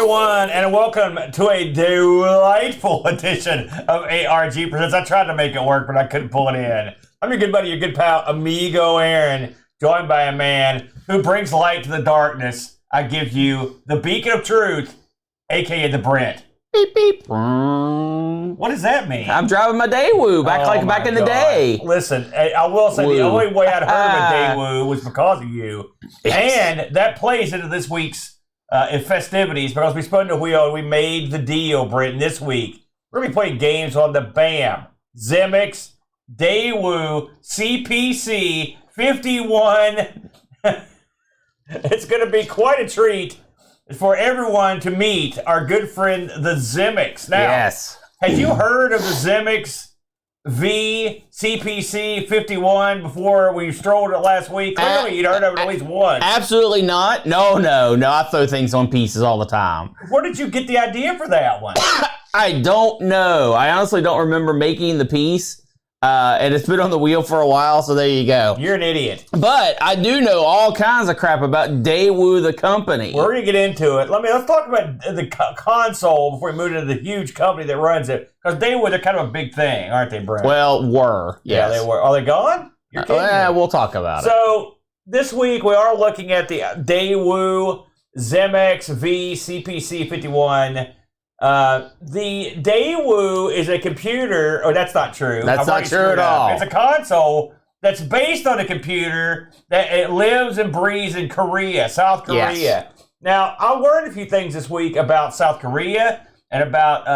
everyone, and welcome to a delightful edition of ARG Presents. I tried to make it work, but I couldn't pull it in. I'm your good buddy, your good pal, Amigo Aaron, joined by a man who brings light to the darkness. I give you the beacon of truth, a.k.a. the BRENT. Beep, beep. What does that mean? I'm driving my Daewoo back in the day. Listen, I will say the only way I'd heard of a Daewoo was because of you. Yes. And that plays into this week's festivities because we spun the wheel and we made the deal, Britton, this week. We're going to be playing games on the BAM, Zemmix, Daewoo CPC-51. It's going to be quite a treat for everyone to meet our good friend, the Zemmix. Now, yes. Had you heard of the Zemmix V CPC-51 before we strolled it last week? Clearly, you'd heard of it at least once. Absolutely not. No. I throw things on pieces all the time. Where did you get the idea for that one? I don't know. I honestly don't remember making the piece. And it's been on the wheel for a while, so there you go. You're an idiot. But I do know all kinds of crap about Daewoo, the company. We're going to get into it. Let's talk about the console before we move into the huge company that runs it. Because Daewoo, they're kind of a big thing, aren't they, Brent? Well, were. Yes. Yeah, they were. Are they gone? You're kidding me. We'll talk about it. So, this week we are looking at the Daewoo Zemmix V CPC-51. The Daewoo is a computer. Oh, that's not true. That's not true at all. It's a console that's based on a computer that it lives and breathes in Korea, South Korea. Yes. Now, I learned a few things this week about South Korea and about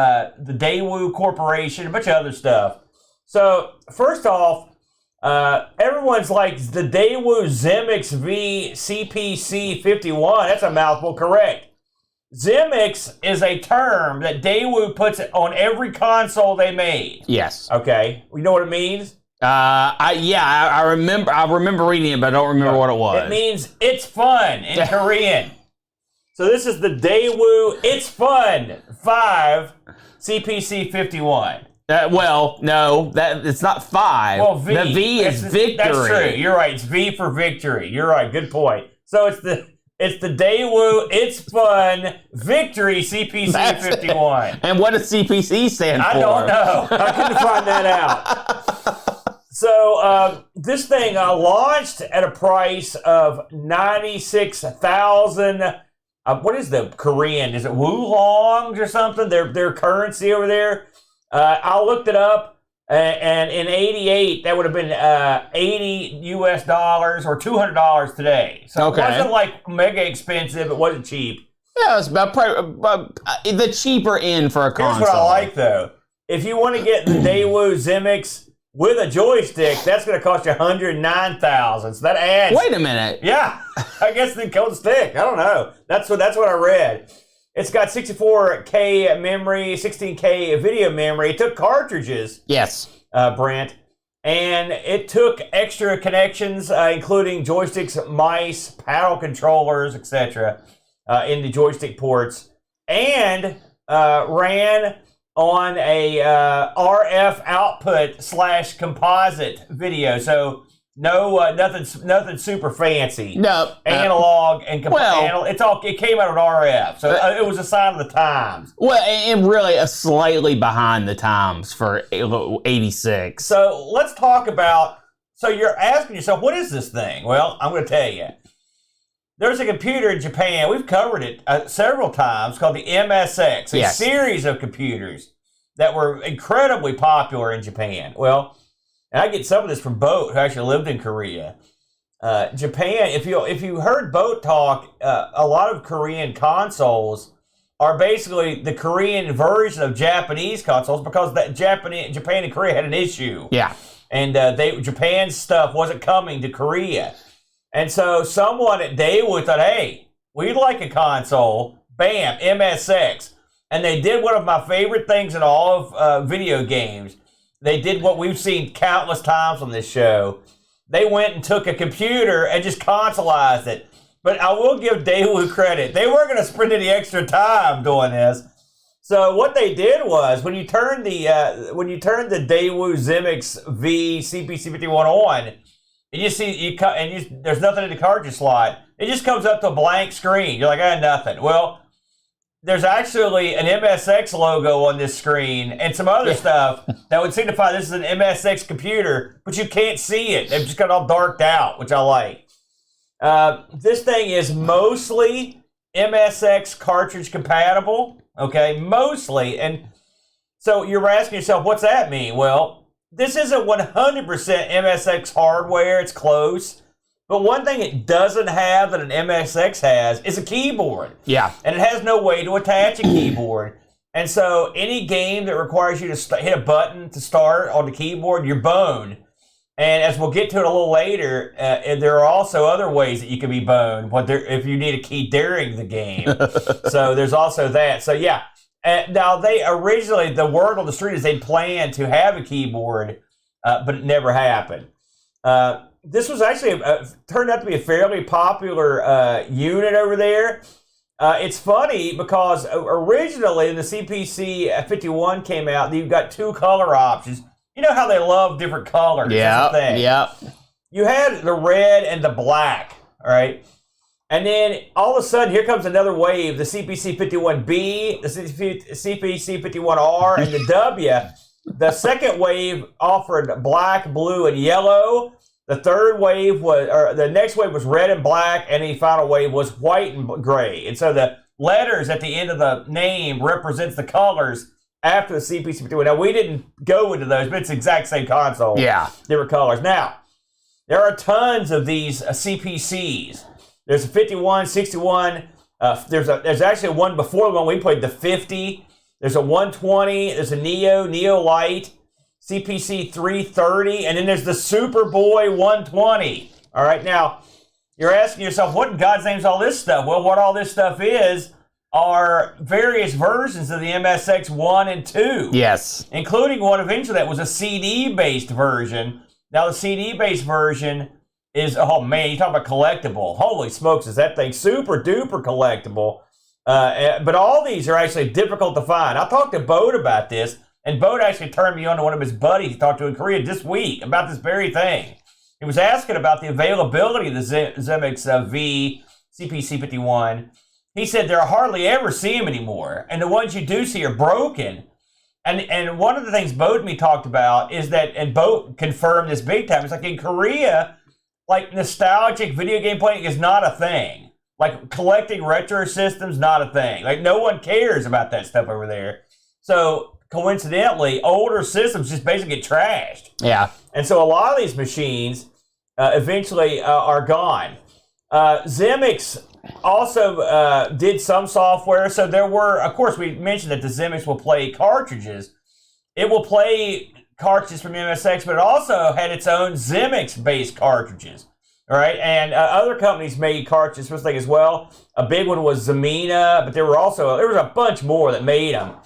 the Daewoo Corporation, a bunch of other stuff. So, first off, everyone's like, the Daewoo Zemmix V CPC-51. That's a mouthful, correct. Zemmix is a term that Daewoo puts on every console they made. Yes. Okay. You know what it means? I remember. I remember reading it, but I don't remember what it was. It means it's fun in Korean. So this is the Daewoo It's Fun 5 CPC-51. No, it's not 5. Well, V. The V is victory. That's true. You're right. It's V for victory. You're right. Good point. So it's the Daewoo It's Fun Victory CPC-51. And what does CPC stand for? I don't know. I couldn't find that out. So this thing launched at a price of 96,000. What is the Korean? Is it Woolongs or something? Their currency over there. I looked it up. And in '88, that would have been $80 or $200 today. So It wasn't like mega expensive. It wasn't cheap. Yeah, it's about the cheaper end for a console. Here's what I like though: if you want to get the Daewoo Zemmix with a joystick, that's going to cost you $109,000. So that adds. Wait a minute. Yeah, I guess the cold stick. I don't know. That's what I read. It's got 64K memory, 16K video memory. It took cartridges. Yes. Brent. And it took extra connections, including joysticks, mice, paddle controllers, etc., in the joystick ports. And ran on a RF output / composite video. So nothing super fancy. No, analog and it came out of RF, so it was a sign of the times. Well, and really slightly behind the times for '86. So let's talk about. So you're asking yourself, what is this thing? Well, I'm going to tell you. There's a computer in Japan. We've covered it several times called the MSX, a series of computers that were incredibly popular in Japan. Well. And I get some of this from Boat, who actually lived in Korea. Japan, if you heard Boat talk, a lot of Korean consoles are basically the Korean version of Japanese consoles because Japan and Korea had an issue. Yeah. And Japan's stuff wasn't coming to Korea. And so someone at Daewoo thought, hey, we'd like a console. Bam, MSX. And they did one of my favorite things in all of video games. They did what we've seen countless times on this show. They went and took a computer and just consolized it. But I will give Daewoo credit. They weren't going to spend any extra time doing this. So what they did was when you turn the Daewoo Zemmix V CPC-51 on, and you see there's nothing in the cartridge slot. It just comes up to a blank screen. You're like, nothing. Well, there's actually an MSX logo on this screen and some other stuff that would signify this is an MSX computer, but you can't see it. They've just got it all darked out, which I like. This thing is mostly MSX cartridge compatible, okay? Mostly. And so you're asking yourself, what's that mean? Well, this isn't 100% MSX hardware. It's close. But one thing it doesn't have that an MSX has is a keyboard. Yeah. And it has no way to attach a keyboard. And so any game that requires you to hit a button to start on the keyboard, you're boned. And as we'll get to it a little later, there are also other ways that you can be boned if you need a key during the game. So there's also that. So yeah. Now they originally, the word on the street is they planned to have a keyboard, but it never happened. This was actually turned out to be a fairly popular unit over there. It's funny because originally when the CPC-51 came out, you've got two color options. You know how they love different colors. Yeah. You had the red and the black, all right? And then all of a sudden, here comes another wave, the CPC-51B, the CPC-51R, and the W. The second wave offered black, blue, and yellow. The third wave the next wave was red and black, and the final wave was white and gray. And so the letters at the end of the name represents the colors after the CPC-51. Now, we didn't go into those, but it's the exact same console. Yeah. Different colors. Now, there are tons of these CPCs. There's a 51, 61. There's actually one before the one we played, the 50. There's a 120. There's a Neo Lite, CPC 330, and then there's the Superboy 120. All right, now you're asking yourself, what in God's name is all this stuff? Well, what all this stuff is are various versions of the MSX 1 and 2. Yes. Including one eventually that was a CD-based version. Now, the CD-based version is, oh man, you talk about collectible. Holy smokes, is that thing super duper collectible. But all these are actually difficult to find. I talked to Bode about this, and Bode actually turned me on to one of his buddies he talked to in Korea this week about this very thing. He was asking about the availability of the Zemmix V CPC-51. He said there hardly ever see them anymore, and the ones you do see are broken. And one of the things Bode and me talked about is that, and Bode confirmed this big time, it's like in Korea, like nostalgic video game playing is not a thing. Like collecting retro systems, not a thing. Like no one cares about that stuff over there. So coincidentally, older systems just basically get trashed. Yeah. And so a lot of these machines eventually are gone. Zemmix also did some software. So there were, of course, we mentioned that the Zemmix will play cartridges. It will play cartridges from MSX, but it also had its own Zemmix-based cartridges. All right, and other companies made cartridges for this thing as well. A big one was Zamina, but there was a bunch more that made them.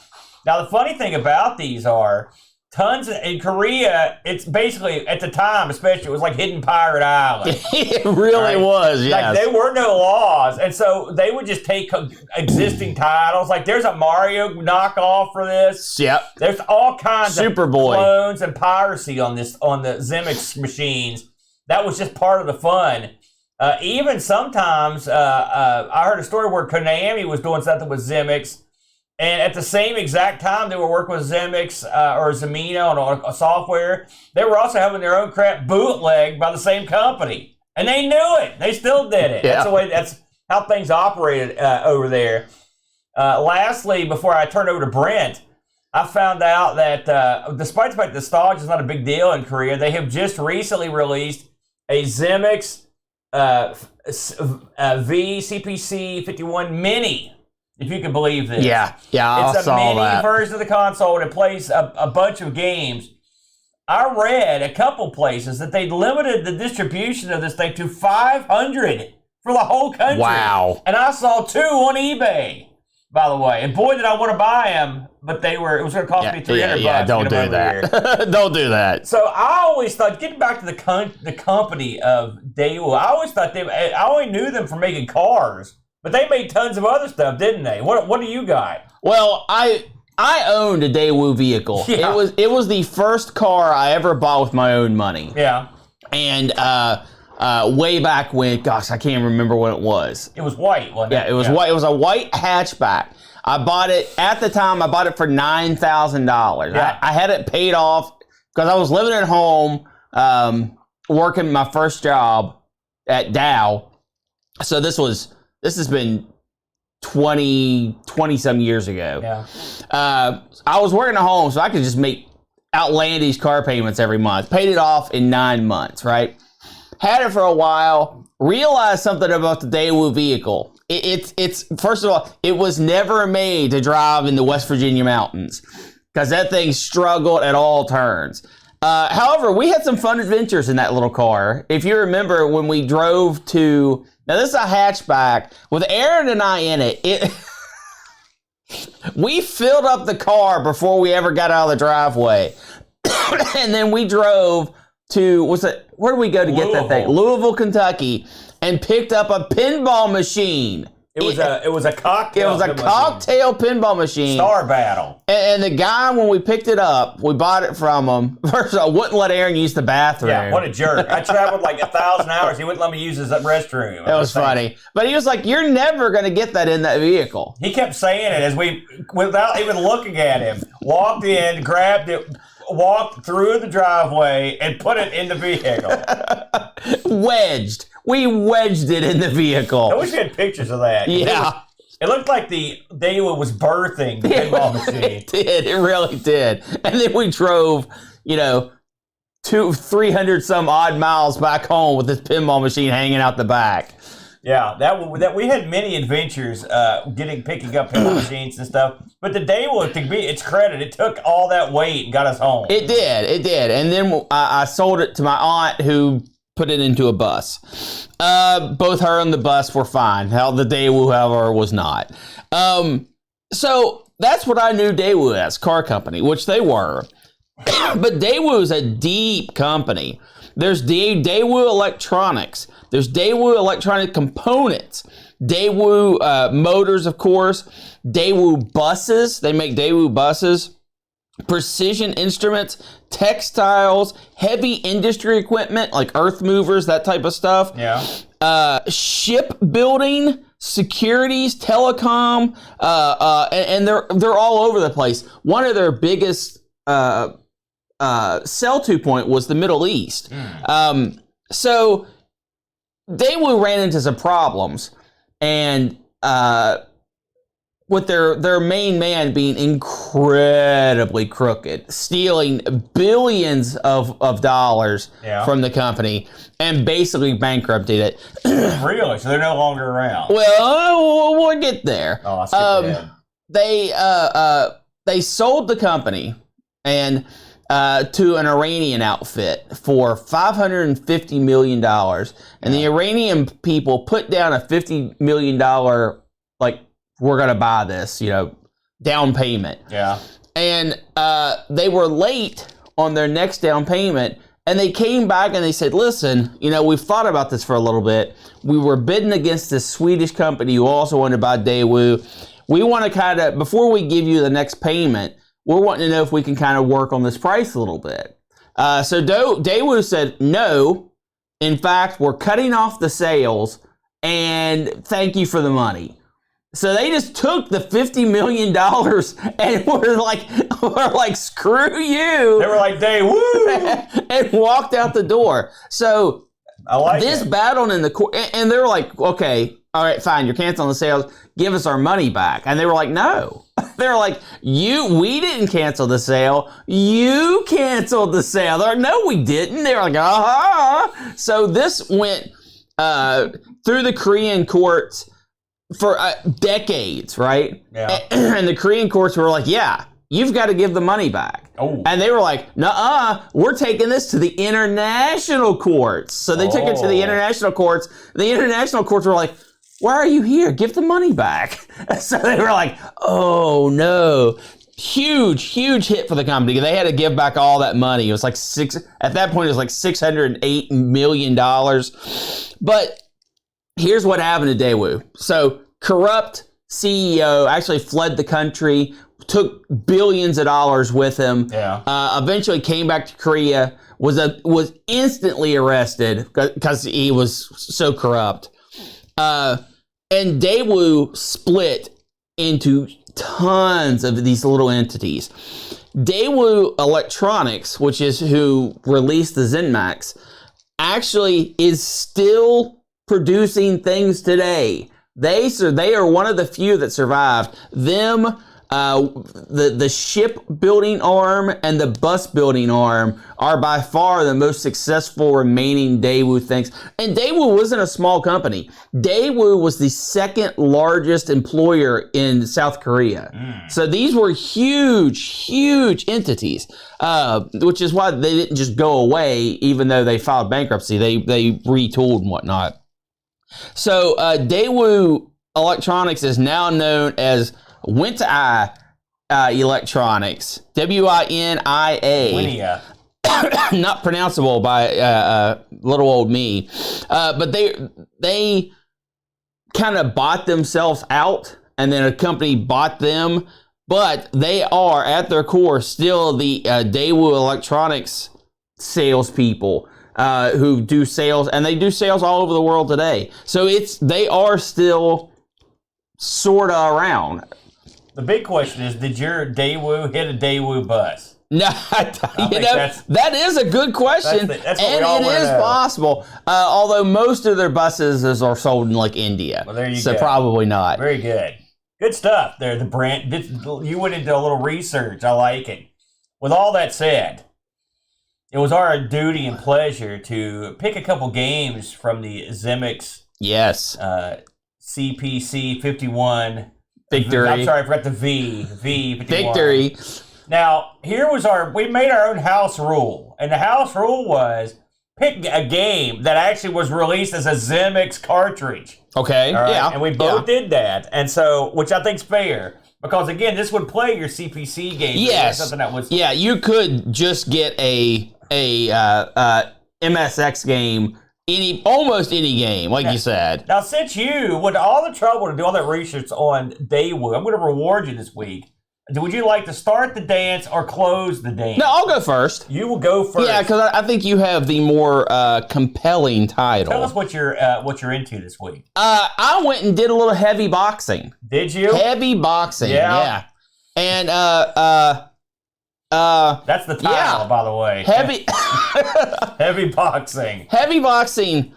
Now, the funny thing about these are, in Korea, it's basically, at the time especially, it was like Hidden Pirate Island. It really was, yes. Like, there were no laws, and so they would just take existing titles. Like, there's a Mario knockoff for this. Yep. There's all kinds of Superboy clones and piracy on the Zemmix machines. That was just part of the fun. Even sometimes, I heard a story where Konami was doing something with Zemmix, and at the same exact time they were working with Zemmix or Zamina on a software, they were also having their own crap bootlegged by the same company. And they knew it. They still did it. Yeah. That's how things operated over there. Lastly, before I turn over to Brent, I found out that despite the fact that nostalgia is not a big deal in Korea, they have just recently released a Zemmix V CPC-51 Mini, if you can believe this. Yeah, I it's a saw mini that. version of the console, and it plays a bunch of games. I read a couple places that they limited the distribution of this thing to 500 for the whole country. Wow. And I saw 2 on eBay, by the way. And boy, did I want to buy them, but it was going to cost me $300 bucks. Don't do that. Don't do that. So I always thought, getting back to the company of Daewoo, I always thought I only knew them for making cars, but they made tons of other stuff, didn't they? What do you got? Well, I owned a Daewoo vehicle. Yeah. It was the first car I ever bought with my own money. Yeah. And way back when. Gosh, I can't remember when it was. It was white, wasn't it? Yeah, it was white. It was a white hatchback. I bought it at the time. I bought it for $9,000. Yeah. I had it paid off because I was living at home, working my first job at Dow. So this has been 20 some years ago. Yeah. I was working at home, so I could just make outlandish car payments every month. Paid it off in 9 months, right? Had it for a while. Realized something about the Daewoo vehicle. It's first of all, it was never made to drive in the West Virginia mountains because that thing struggled at all turns. However, we had some fun adventures in that little car. If you remember when we drove to, now this is a hatchback with Aaron and I in it. We filled up the car before we ever got out of the driveway. And then we drove to, where did we go to get that thing? Louisville, Kentucky, and picked up a pinball machine. It was a cocktail. It was a cocktail pinball machine. Star Battle. And the guy, when we picked it up, we bought it from him. First of all, wouldn't let Aaron use the bathroom. Yeah, what a jerk. I traveled like 1,000 hours. He wouldn't let me use his restroom. That was funny. But he was like, you're never going to get that in that vehicle. He kept saying it as we, without even looking at him, walked in, grabbed it, walked through the driveway, and put it in the vehicle. Wedged. We wedged it in the vehicle. I wish we had pictures of that. Yeah. It looked like the Daewoo was birthing the pinball machine. It did. It really did. And then we drove, 300 some odd miles back home with this pinball machine hanging out the back. Yeah, that we had many adventures picking up pinball machines and stuff. But the Daewoo, to be its credit, it took all that weight and got us home. It did. And then I sold it to my aunt who put it into a bus. Both her and the bus were fine. The Daewoo, however, was not. So that's what I knew Daewoo as, car company, which they were. But Daewoo is a deep company. There's Daewoo Electronics. There's Daewoo Electronic Components. Daewoo Motors, of course. Daewoo Buses. They make Daewoo buses. Precision Instruments, textiles, heavy industry equipment like earth movers, that type of stuff. Yeah. Shipbuilding, securities, telecom, and they're all over the place. One of their biggest sell-to point was the Middle East. So Daewoo ran into some problems, and with their main man being incredibly crooked, stealing billions of dollars from the company and basically bankrupted it. Really? So they're no longer around? Well, we'll get there. Oh, I skipped ahead. They sold the company and to an Iranian outfit for $550 million. And the Iranian people put down a $50 million, we're going to buy this, down payment. Yeah. And they were late on their next down payment. And they came back and they said, listen, we've thought about this for a little bit. We were bidding against this Swedish company who also wanted to buy Daewoo. We want to kind of, before we give you the next payment, we're wanting to know if we can kind of work on this price a little bit. So Daewoo said, no. In fact, we're cutting off the sales and thank you for the money. So they just took the $50 million and were like, screw you. They were like, Daewoo! And walked out the door. So I like this battle in the court, and they were like, okay, all right, fine, you're canceling the sales. Give us our money back. And they were like, no. They were like, we didn't cancel the sale. You canceled the sale. They're like, no, we didn't. They were like, uh-huh. So this went through the Korean courts for decades, right? Yeah. And the Korean courts were like, yeah, you've got to give the money back. Oh. And they were like, nuh-uh, we're taking this to the international courts. So they took it to the international courts. The international courts were like, why are you here? Give the money back. So they were like, oh no. Huge hit for the company. They had to give back all that money. It was like at that point, it was like $608 million. But here's what happened to Daewoo. So corrupt CEO actually fled the country, took billions of dollars with him. Yeah. Eventually came back to Korea, was instantly arrested because he was so corrupt. And Daewoo split into tons of these little entities. Daewoo Electronics, which is who released the Zemmix, actually is still producing things today. They are one of the few that survived. The shipbuilding arm and the bus building arm are by far the most successful remaining Daewoo things. And Daewoo wasn't a small company. Daewoo was the second largest employer in South Korea. So these were huge entities, which is why they didn't just go away, even though they filed bankruptcy. They retooled and whatnot. So Daewoo Electronics is now known as Winnia Electronics, WINIA. Winnia. Not pronounceable by little old me. But they kind of bought themselves out, and then a company bought them. But they are, at their core, still the Daewoo Electronics salespeople who do sales, and they do sales all over the world today. So they are still sort of around. The big question is, did your Daewoo hit a Daewoo bus? No, that is a good question, that's what and we all it is possible. Although most of their buses are sold in like India, well, there you so go. probably not. Very good. Good stuff there, the BRENT. You went into a little research. I like it. With all that said, it was our duty and pleasure to pick a couple games from the Zemmix CPC-51. Victory. I'm sorry, I forgot the V. V51. Victory. Now, we made our own house rule. And the house rule was pick a game that actually was released as a Zemmix cartridge. Okay, All right? yeah. And we both did that. And so, which I think's fair. Because again, this would play your CPC game. Yes. Something that was. Yeah, you could just get a MSX game, almost any game, like you said. Now, since you went to all the trouble to do all that research on Daewoo, I'm going to reward you this week. Would you like to start the dance or close the dance? No, I'll go first. You will go first. Yeah, because I think you have the more compelling title. Tell us what you're into this week. I went and did a little heavy boxing. Did you? Heavy boxing, yeah. And that's the title, by the way. Heavy Heavy boxing. Heavy boxing.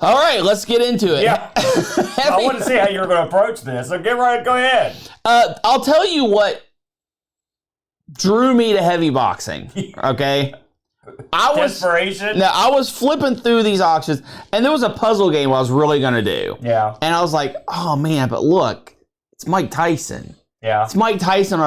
All right, let's get into it. Yeah. I want to see how you're going to approach this. So go ahead. I'll tell you what drew me to heavy boxing. Okay. Desperation? I was flipping through these auctions, and there was a puzzle game I was really going to do. Yeah. And I was like, oh man, but look, it's Mike Tyson. Yeah. It's Mike Tyson.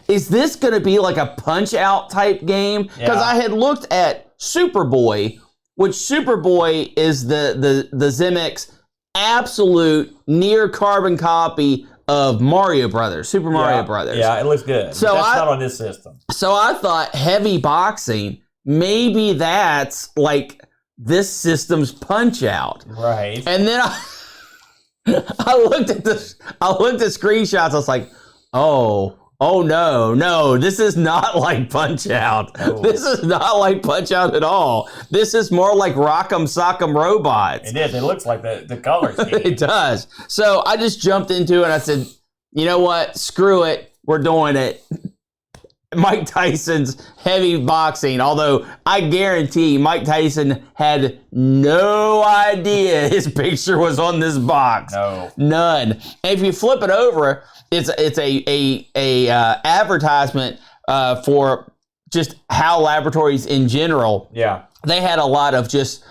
Is this going to be like a punch-out type game? Because I had looked at Superboy, which Superboy is the Zemmix absolute near carbon copy of Mario Brothers, Super Mario Brothers. Yeah, it looks good. So that's not on this system. So I thought heavy boxing, maybe that's like this system's Punch-Out. Right. And then I looked at screenshots. I was like, oh no, this is not like Punch-Out. Oh. This is not like Punch-Out at all. This is more like Rock'em Sock'em Robots. It is. It looks like the colors. It does. So I just jumped into it and I said, you know what? Screw it. We're doing it. Mike Tyson's heavy boxing, although I guarantee Mike Tyson had no idea his picture was on this box. No. None. And if you flip it over, it's a advertisement for just HAL Laboratories in general. Yeah. They had a lot of just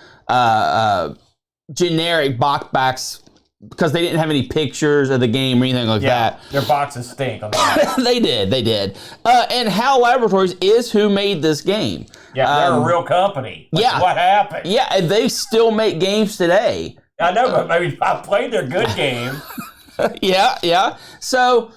generic box backs because they didn't have any pictures of the game or anything like that. Their boxes stink on that. They did. And HAL Laboratories is who made this game. Yeah, they're a real company. Yeah. What happened? Yeah, and they still make games today. I know, but maybe I played their good game. Yeah. So,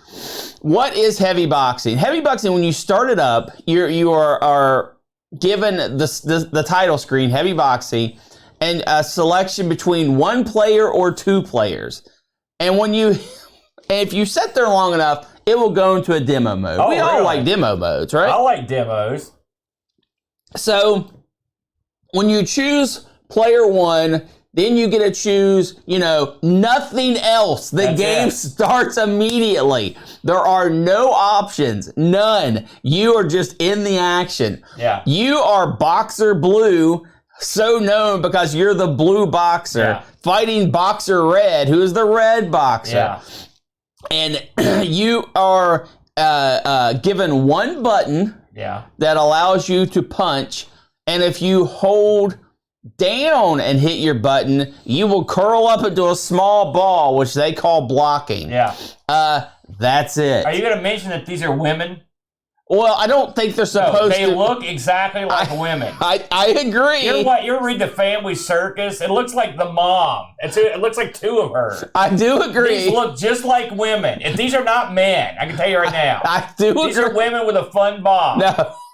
what is heavy boxing? Heavy boxing, when you start it up, you are given the title screen, heavy boxing, and a selection between one player or two players. And if you sit there long enough, it will go into a demo mode. Oh, we all really? like demo modes, right? I like demos. So when you choose player 1, then you get to choose, nothing else. The game starts immediately. There are no options, none. You are just in the action. Yeah. You are Boxer Blue, so known because you're the blue boxer, fighting Boxer Red, who is the red boxer. Yeah. And you are given one button that allows you to punch, and if you hold down and hit your button, you will curl up into a small ball, which they call blocking. Yeah. That's it. Are you going to mention that these are women? Well, I don't think they're supposed to. They look exactly like women. I agree. You know what? You ever read The Family Circus? It looks like the mom. It looks like two of her. I do agree. These look just like women. If these are not men, I can tell you right now. I do agree. These are women with a fun bob.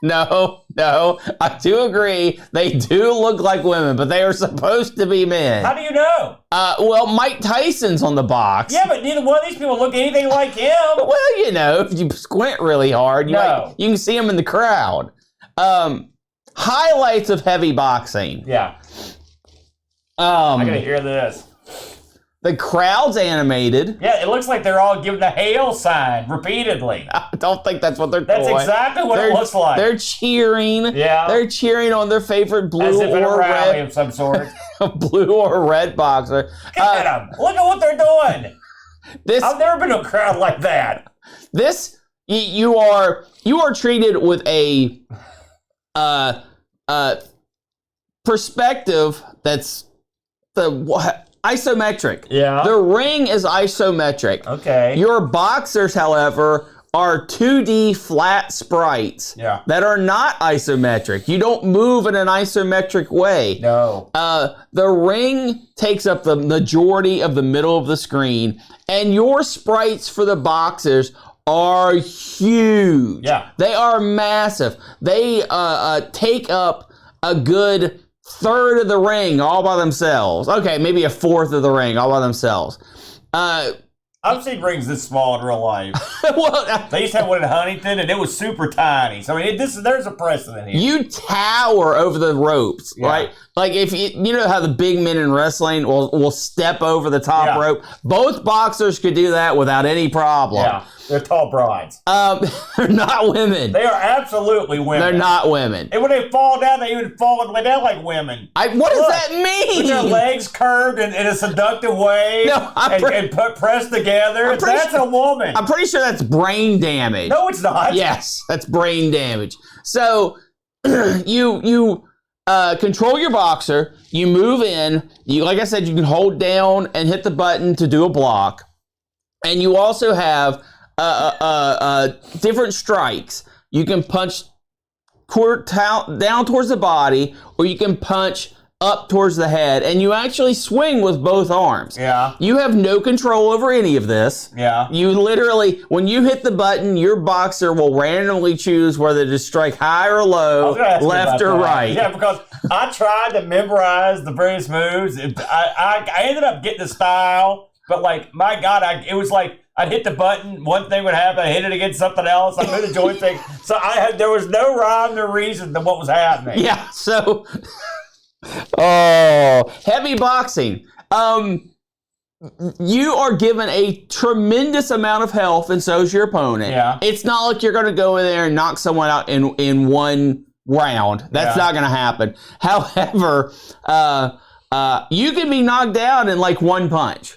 No. I do agree. They do look like women, but they are supposed to be men. How do you know? Well, Mike Tyson's on the box. Yeah, but neither one of these people look anything like him. Well, if you squint really hard, you can see him in the crowd. Highlights of heavy boxing. Yeah. I gotta hear this. The crowd's animated. Yeah, it looks like they're all giving the hail sign repeatedly. I don't think that's what they're doing. That's exactly what it looks like. They're cheering. Yeah. They're cheering on their favorite blue As if in a or rally red of some sort. blue or red boxer. Look at them. Look at what they're doing. I've never been to a crowd like that. You are treated with a perspective that's isometric. Yeah. The ring is isometric. Okay. Your boxers, however, are 2D flat sprites that are not isometric. You don't move in an isometric way. No. The ring takes up the majority of the middle of the screen, and your sprites for the boxers are huge. Yeah. They are massive. They take up a good third of the ring all by themselves. Okay, maybe a fourth of the ring all by themselves. I've seen rings this small in real life. They used to have one in Huntington, and it was super tiny. So there's a precedent here. You tower over the ropes, right? Like if you know how the big men in wrestling will step over the top rope. Both boxers could do that without any problem. Yeah, they're tall brides. They're not women. They are absolutely women. They're not women. And when they fall down, they even fall and lay down like women. What does that mean? With their legs curved in a seductive way and pressed together. That's a woman. I'm pretty sure that's brain damage. No, it's not. Yes, that's brain damage. So you control your boxer. You move in. Like I said, you can hold down and hit the button to do a block. And you also have different strikes. You can punch down towards the body, or you can punch up towards the head, and you actually swing with both arms. Yeah. You have no control over any of this. Yeah. You literally, when you hit the button, your boxer will randomly choose whether to strike high or low, left or right. Yeah, because I tried to memorize the various moves. I ended up getting the style, but like, my God, it was like, I'd hit the button, one thing would happen, I hit it against something else, I moved the joystick. So there was no rhyme or reason to what was happening. Yeah, so... heavy boxing. You are given a tremendous amount of health, and so is your opponent. Yeah. It's not like you're going to go in there and knock someone out in one round. That's not going to happen. However, you can be knocked down in like one punch.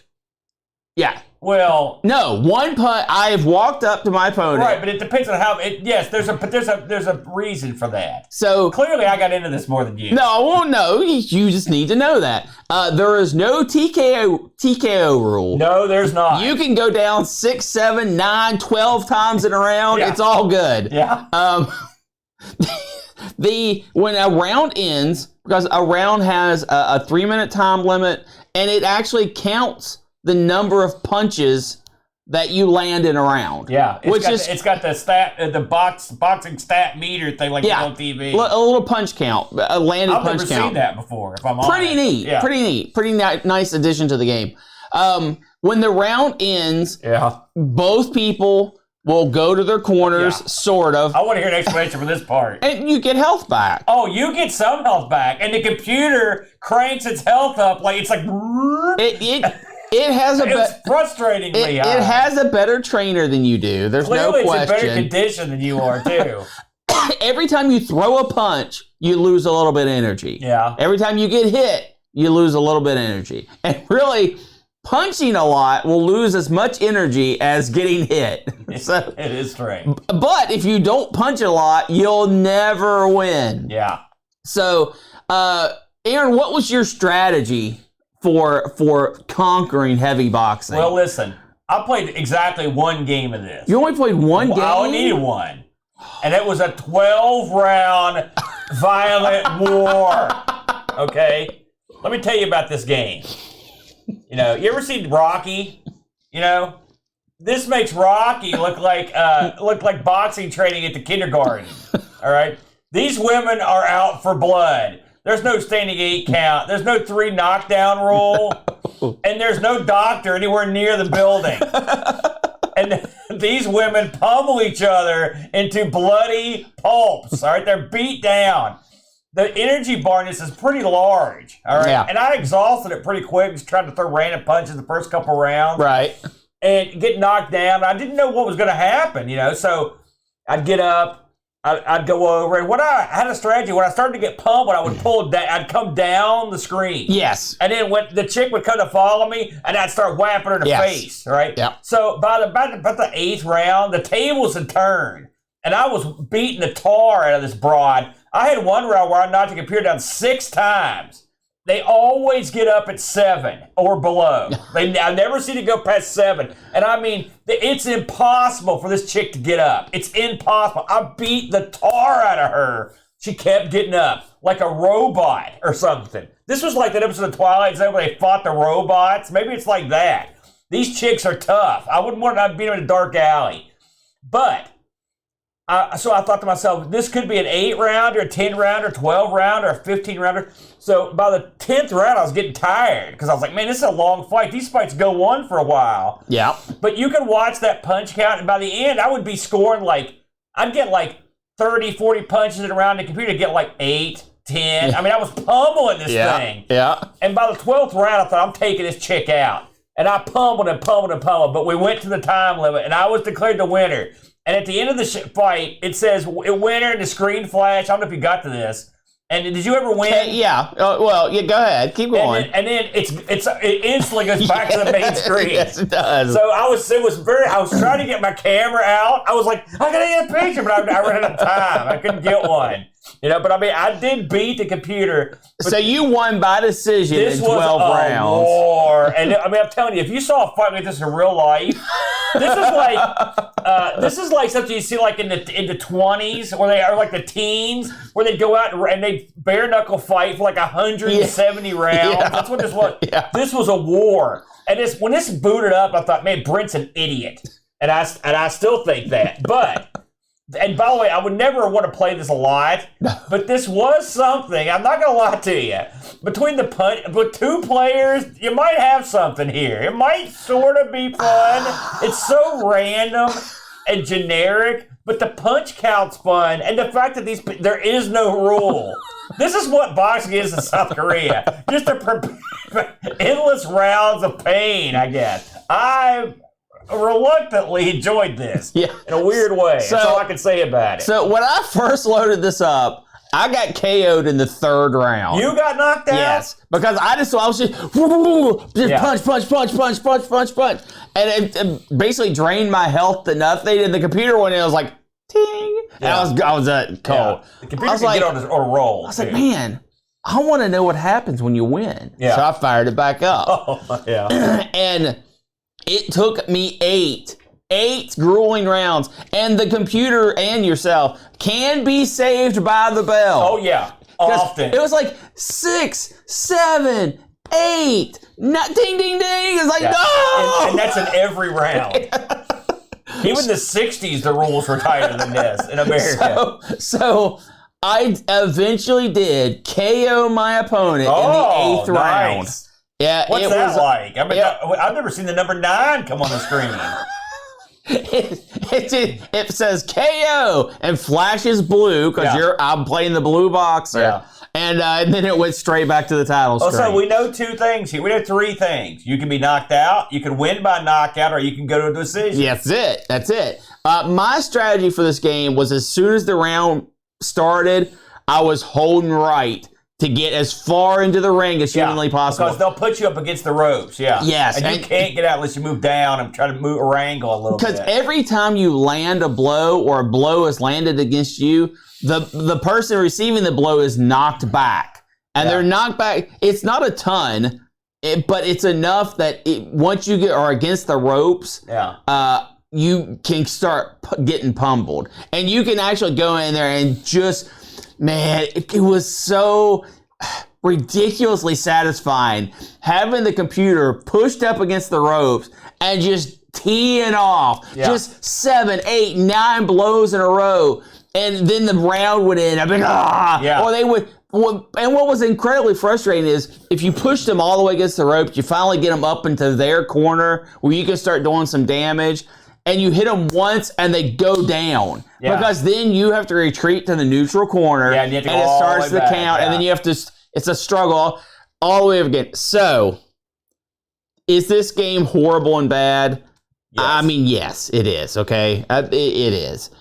Yeah. Well, no, one punch. I have walked up to my opponent. Right, but it depends on how. Yes, there's a reason for that. So clearly, I got into this more than you. No, I won't know. You just need to know that there is no TKO rule. No, there's not. You can go down 6, 7, 9, 12 times in a round. Yeah. It's all good. Yeah. When a round ends, because a round has a 3-minute time limit, and it actually counts the number of punches that you land in a round. Yeah, it's got the stat, the boxing stat meter thing like on TV. A little punch count, a landed punch count. I've never seen that before. If I'm honest. Pretty neat. Yeah. Pretty neat. Pretty nice addition to the game. When the round ends, Yeah. both people will go to their corners, sort of. I want to hear an explanation for this part. And you get health back. Oh, you get some health back, and the computer cranks its health up like it's like. It has a. It's frustratingly high. It has a better trainer than you do. There's Clearly no question. It's in better condition than you are too. Every time you throw a punch, you lose a little bit of energy. Yeah. Every time you get hit, you lose a little bit of energy. And really, punching a lot will lose as much energy as getting hit. So, it is strange. but if you don't punch a lot, you'll never win. Yeah. So, Aaron, what was your strategy for conquering heavy boxing? Well, listen, I played exactly one game of this. You only played one game? I only needed one. And it was a 12-round violent war. Okay? Let me tell you about this game. You know, you ever seen Rocky? You know, this makes Rocky look like boxing training at the kindergarten. All right? These women are out for blood. There's no standing 8 count. There's no 3 knockdown rule. And there's no doctor anywhere near the building. And these women pummel each other into bloody pulps. All right? They're beat down. The energy bar in this is pretty large. All right? Yeah. And I exhausted it pretty quick. Just tried to throw random punches the first couple rounds. Right. And get knocked down. I didn't know what was going to happen, you know? So I'd get up. I'd go over, and I had a strategy. When I started to get pummeled, I would pull down. I'd come down the screen. Yes. And then when the chick would come to follow me, and I'd start whapping her in the face, right? Yeah. So by the 8th round, the tables had turned, and I was beating the tar out of this broad. I had one round where I knocked the computer down 6 times. They always get up at 7 or below. I never see it go past 7. And I mean, it's impossible for this chick to get up. It's impossible. I beat the tar out of her. She kept getting up like a robot or something. This was like that episode of Twilight Zone where they fought the robots. Maybe it's like that. These chicks are tough. I wouldn't want to beat them in a dark alley. But so I thought to myself, this could be an 8-rounder, a 10-rounder, 12-rounder, a 15-rounder. So by the 10th round, I was getting tired because I was like, man, this is a long fight. These fights go on for a while. Yeah. But you could watch that punch count, and by the end, I would be scoring I'd get 30, 40 punches in a round. The computer would get 8, 10. I mean, I was pummeling this thing. Yeah. And by the 12th round, I thought, I'm taking this chick out. And I pummeled and pummeled and pummeled, but we went to the time limit, and I was declared the winner. And at the end of the fight, it says winner and the screen flash. I don't know if you got to this. And did you ever win? Yeah. Well, yeah. Go ahead. Keep going. And then it instantly goes back to the main screen. Yes, it does. So I was trying to get my camera out. I was like, I gotta get a picture, but I ran out of time. I couldn't get one. You know, but I mean, I did beat the computer. So you won by decision in 12 rounds. War. And I mean, I'm telling you, if you saw a fight like this in real life, this is like something you see in the 20s, where they are like the teens, where they go out and they bare knuckle fight for 170 rounds. Yeah. That's what this was. Yeah. This was a war. And when this booted up, I thought, man, Brent's an idiot, and I still think that, but. And by the way, I would never want to play this a lot, but this was something. I'm not going to lie to you. With 2 players, you might have something here. It might sort of be fun. It's so random and generic, but the punch count's fun, and the fact that there is no rule. This is what boxing is in South Korea. Just endless rounds of pain, I guess. I reluctantly enjoyed this in a weird way. That's all I can say about it. So when I first loaded this up, I got KO'd in the 3rd round. You got knocked out? Yes, because I was just punch, and it basically drained my health to nothing. And the computer went in, I was like, ting, and I was cold. Yeah. The computer can get on a roll. I was like, man, I want to know what happens when you win. Yeah. So I fired it back up. Oh, yeah. And it took me 8 grueling rounds, and the computer and yourself can be saved by the bell. Oh, yeah. Often. It was 6, 7, 8, ding, ding, ding. It's like, no! And that's in every round. Even the 60s, the rules were tighter than this in America. So I eventually did KO my opponent in the 8th round. Yeah, What's that like? I mean, I've never seen the number 9 come on the screen. It says KO and flashes blue because I'm playing the blue boxer. Yeah. And then it went straight back to the title screen. So we know 2 things here. We know 3 things. You can be knocked out, you can win by knockout, or you can go to a decision. Yeah, that's it. My strategy for this game was as soon as the round started, I was holding right to get as far into the ring as humanly possible. Because they'll put you up against the ropes, Yes. And you can't get out unless you move down and try to move or angle a little bit. Because every time you land a blow or a blow is landed against you, the person receiving the blow is knocked back. And they're knocked back. It's not a ton, but it's enough that once you are against the ropes, you can start getting pummeled. And you can actually go in there and just... Man, it was so ridiculously satisfying having the computer pushed up against the ropes and just teeing off. Just 7, 8, 9 blows in a row. And then the round would end. I'd be like, Or they would. And what was incredibly frustrating is if you push them all the way against the ropes, you finally get them up into their corner where you can start doing some damage. And you hit them once and they go down. Because then you have to retreat to the neutral corner. And you have to go it starts the back, count. And then you have to, it's a struggle all the way up again. So, is this game horrible and bad? Yes. I mean, yes, it is, okay? It is.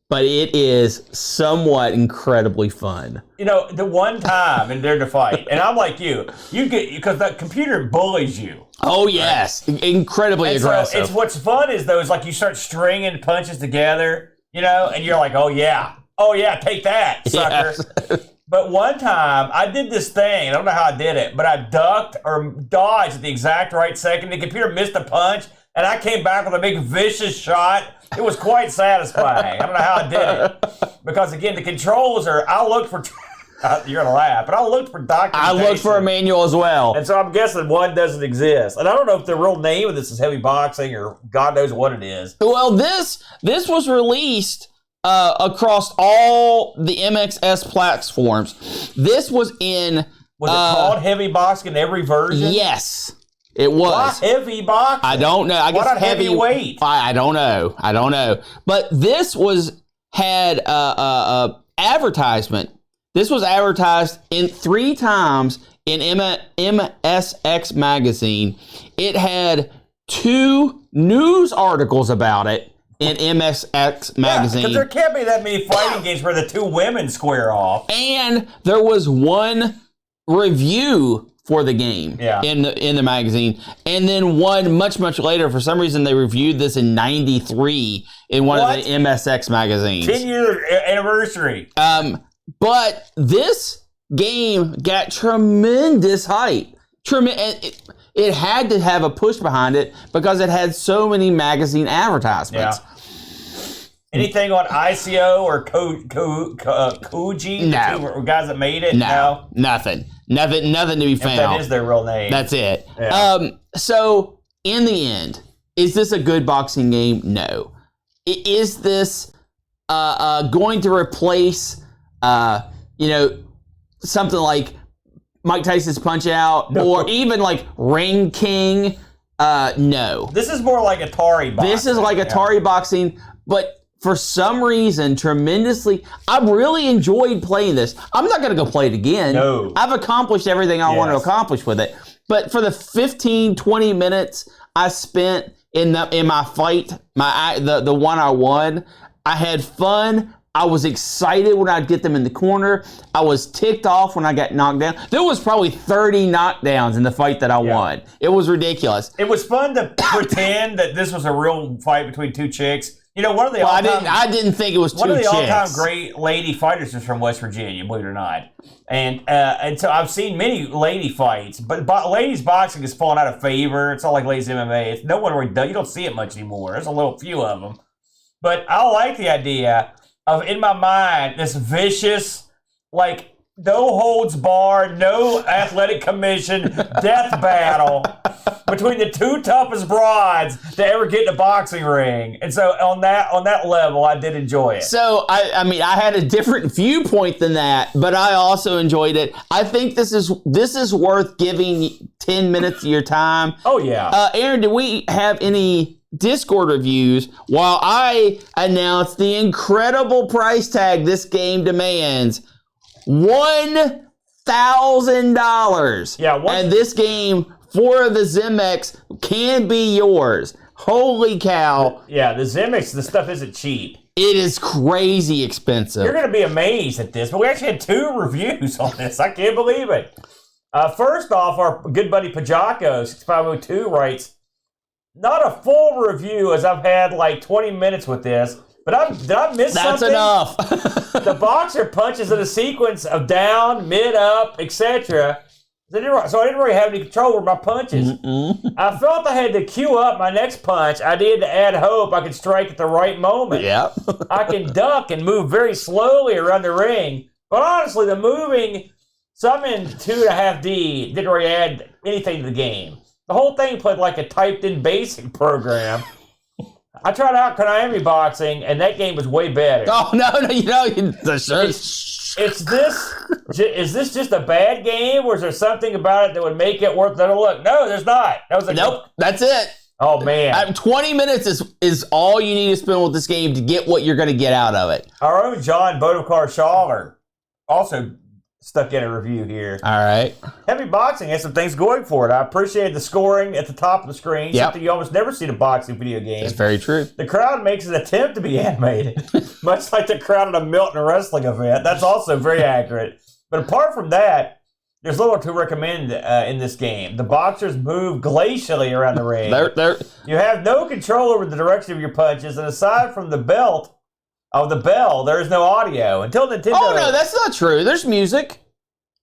But it is somewhat incredibly fun. You know, the one time in Dare to Fight, and I'm like you get, because the computer bullies you. Oh, yes. Right? Incredibly aggressive. So it's what's fun is, though, is like you start stringing punches together, you know, and you're like, oh, yeah, take that, sucker. Yes. But one time, I did this thing, I don't know how I did it, but I ducked or dodged at the exact right second. The computer missed a punch, and I came back with a big vicious shot. It was quite satisfying. I don't know how I did it. Because, again, the controls are, I looked for, you're going to laugh, but I looked for documentation. I looked for a manual as well. And so I'm guessing one doesn't exist. And I don't know if the real name of this is heavy boxing or God knows what it is. Well, this was released across all the MXS platforms. This was in... Was it called heavy boxing in every version? Yes. It was. Why heavy boxing? I don't know. I guess why not heavyweight? I don't know. But this had advertisement. This was advertised in 3 times in MSX magazine. It had 2 news articles about it in MSX magazine. Because there can't be that many fighting games where the 2 women square off. And there was 1 review for the game in the magazine, and then one much later. For some reason, they reviewed this in '93 in one of the MSX magazines. 10-year anniversary. But this game got tremendous hype. It had to have a push behind it because it had so many magazine advertisements. Yeah. Anything on ICO or Koji? No. The 2 guys that made it? No. Nothing to be found. If that is their real name. That's it. Yeah. So, in the end, is this a good boxing game? No. Is this going to replace, something like Mike Tyson's Punch-Out or even like Ring King? No. This is more like Atari boxing. This is like Atari boxing, but for some reason, tremendously, I really enjoyed playing this. I'm not going to go play it again. No. I've accomplished everything I want to accomplish with it. But for the 15, 20 minutes I spent in my fight, the one I won, I had fun. I was excited when I'd get them in the corner. I was ticked off when I got knocked down. There was probably 30 knockdowns in the fight that I won. It was ridiculous. It was fun to pretend that this was a real fight between 2 chicks. You know, one of the I didn't think it was 2 chicks. One of the all-time great lady fighters is from West Virginia, believe it or not. And so I've seen many lady fights, but ladies boxing is falling out of favor. It's all like ladies MMA. No one really does. You don't see it much anymore. There's a little few of them. But I like the idea of, in my mind, this vicious, like, no holds barred, no athletic commission, death battle. between the two toughest broads to ever get in a boxing ring. And so on that level, I did enjoy it. So I mean, I had a different viewpoint than that, but I also enjoyed it. I think this is worth giving 10 minutes of your time. Oh yeah. Aaron, do we have any Discord reviews while I announce the incredible price tag this game demands? $1,000. Yeah, and this game for the Zemmix can be yours. Holy cow. Yeah, the Zemmix, the stuff isn't cheap. It is crazy expensive. You're going to be amazed at this, but we actually had 2 reviews on this. I can't believe it. First off, our good buddy Pajako 6502 writes, not a full review as I've had like 20 minutes with this, but did I miss something? That's enough. The boxer punches in a sequence of down, mid, up, etc. So I didn't really have any control over my punches. I felt I had to queue up my next punch. I needed to add hope I could strike at the right moment. Yep. I can duck and move very slowly around the ring. But honestly, the moving, some in 2.5D didn't really add anything to the game. The whole thing played like a typed-in basic program. I tried out Konami boxing, and that game was way better. Oh, no, Is this just a bad game, or is there something about it that would make it worth another look? No, there's not. Nope, that's it. Oh, man. 20 minutes is all you need to spend with this game to get what you're going to get out of it. Our own John Bodekar Schaller also stuck in a review here. All right. Heavy Boxing has some things going for it. I appreciate the scoring at the top of the screen. Something you almost never see in a boxing video game. That's very true. The crowd makes an attempt to be animated, much like the crowd at a Milton wrestling event. That's also very accurate. But apart from that, there's little to recommend in this game. The boxers move glacially around the ring. You have no control over the direction of your punches, and aside from the belt, of the bell, there is no audio. Until Nintendo... Oh, no, that's not true. There's music.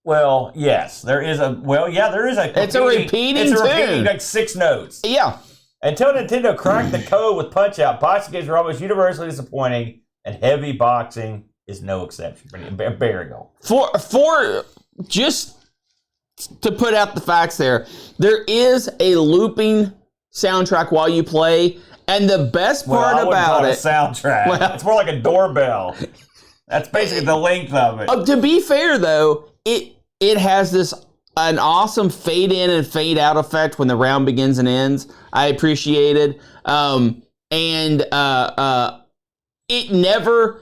Well, yes. There is a... Well, yeah, there is a... It's a repeating tune. Like 6 notes. Yeah. Until Nintendo cracked the code with Punch-Out, boxing games are almost universally disappointing, and Heavy Boxing is no exception. Burial. For just to put out the facts there is a looping soundtrack while you play... And the best part about it, a soundtrack. It's more like a doorbell. That's basically the length of it. To be fair, though, it has an awesome fade in and fade out effect when the round begins and ends. I appreciated, and it never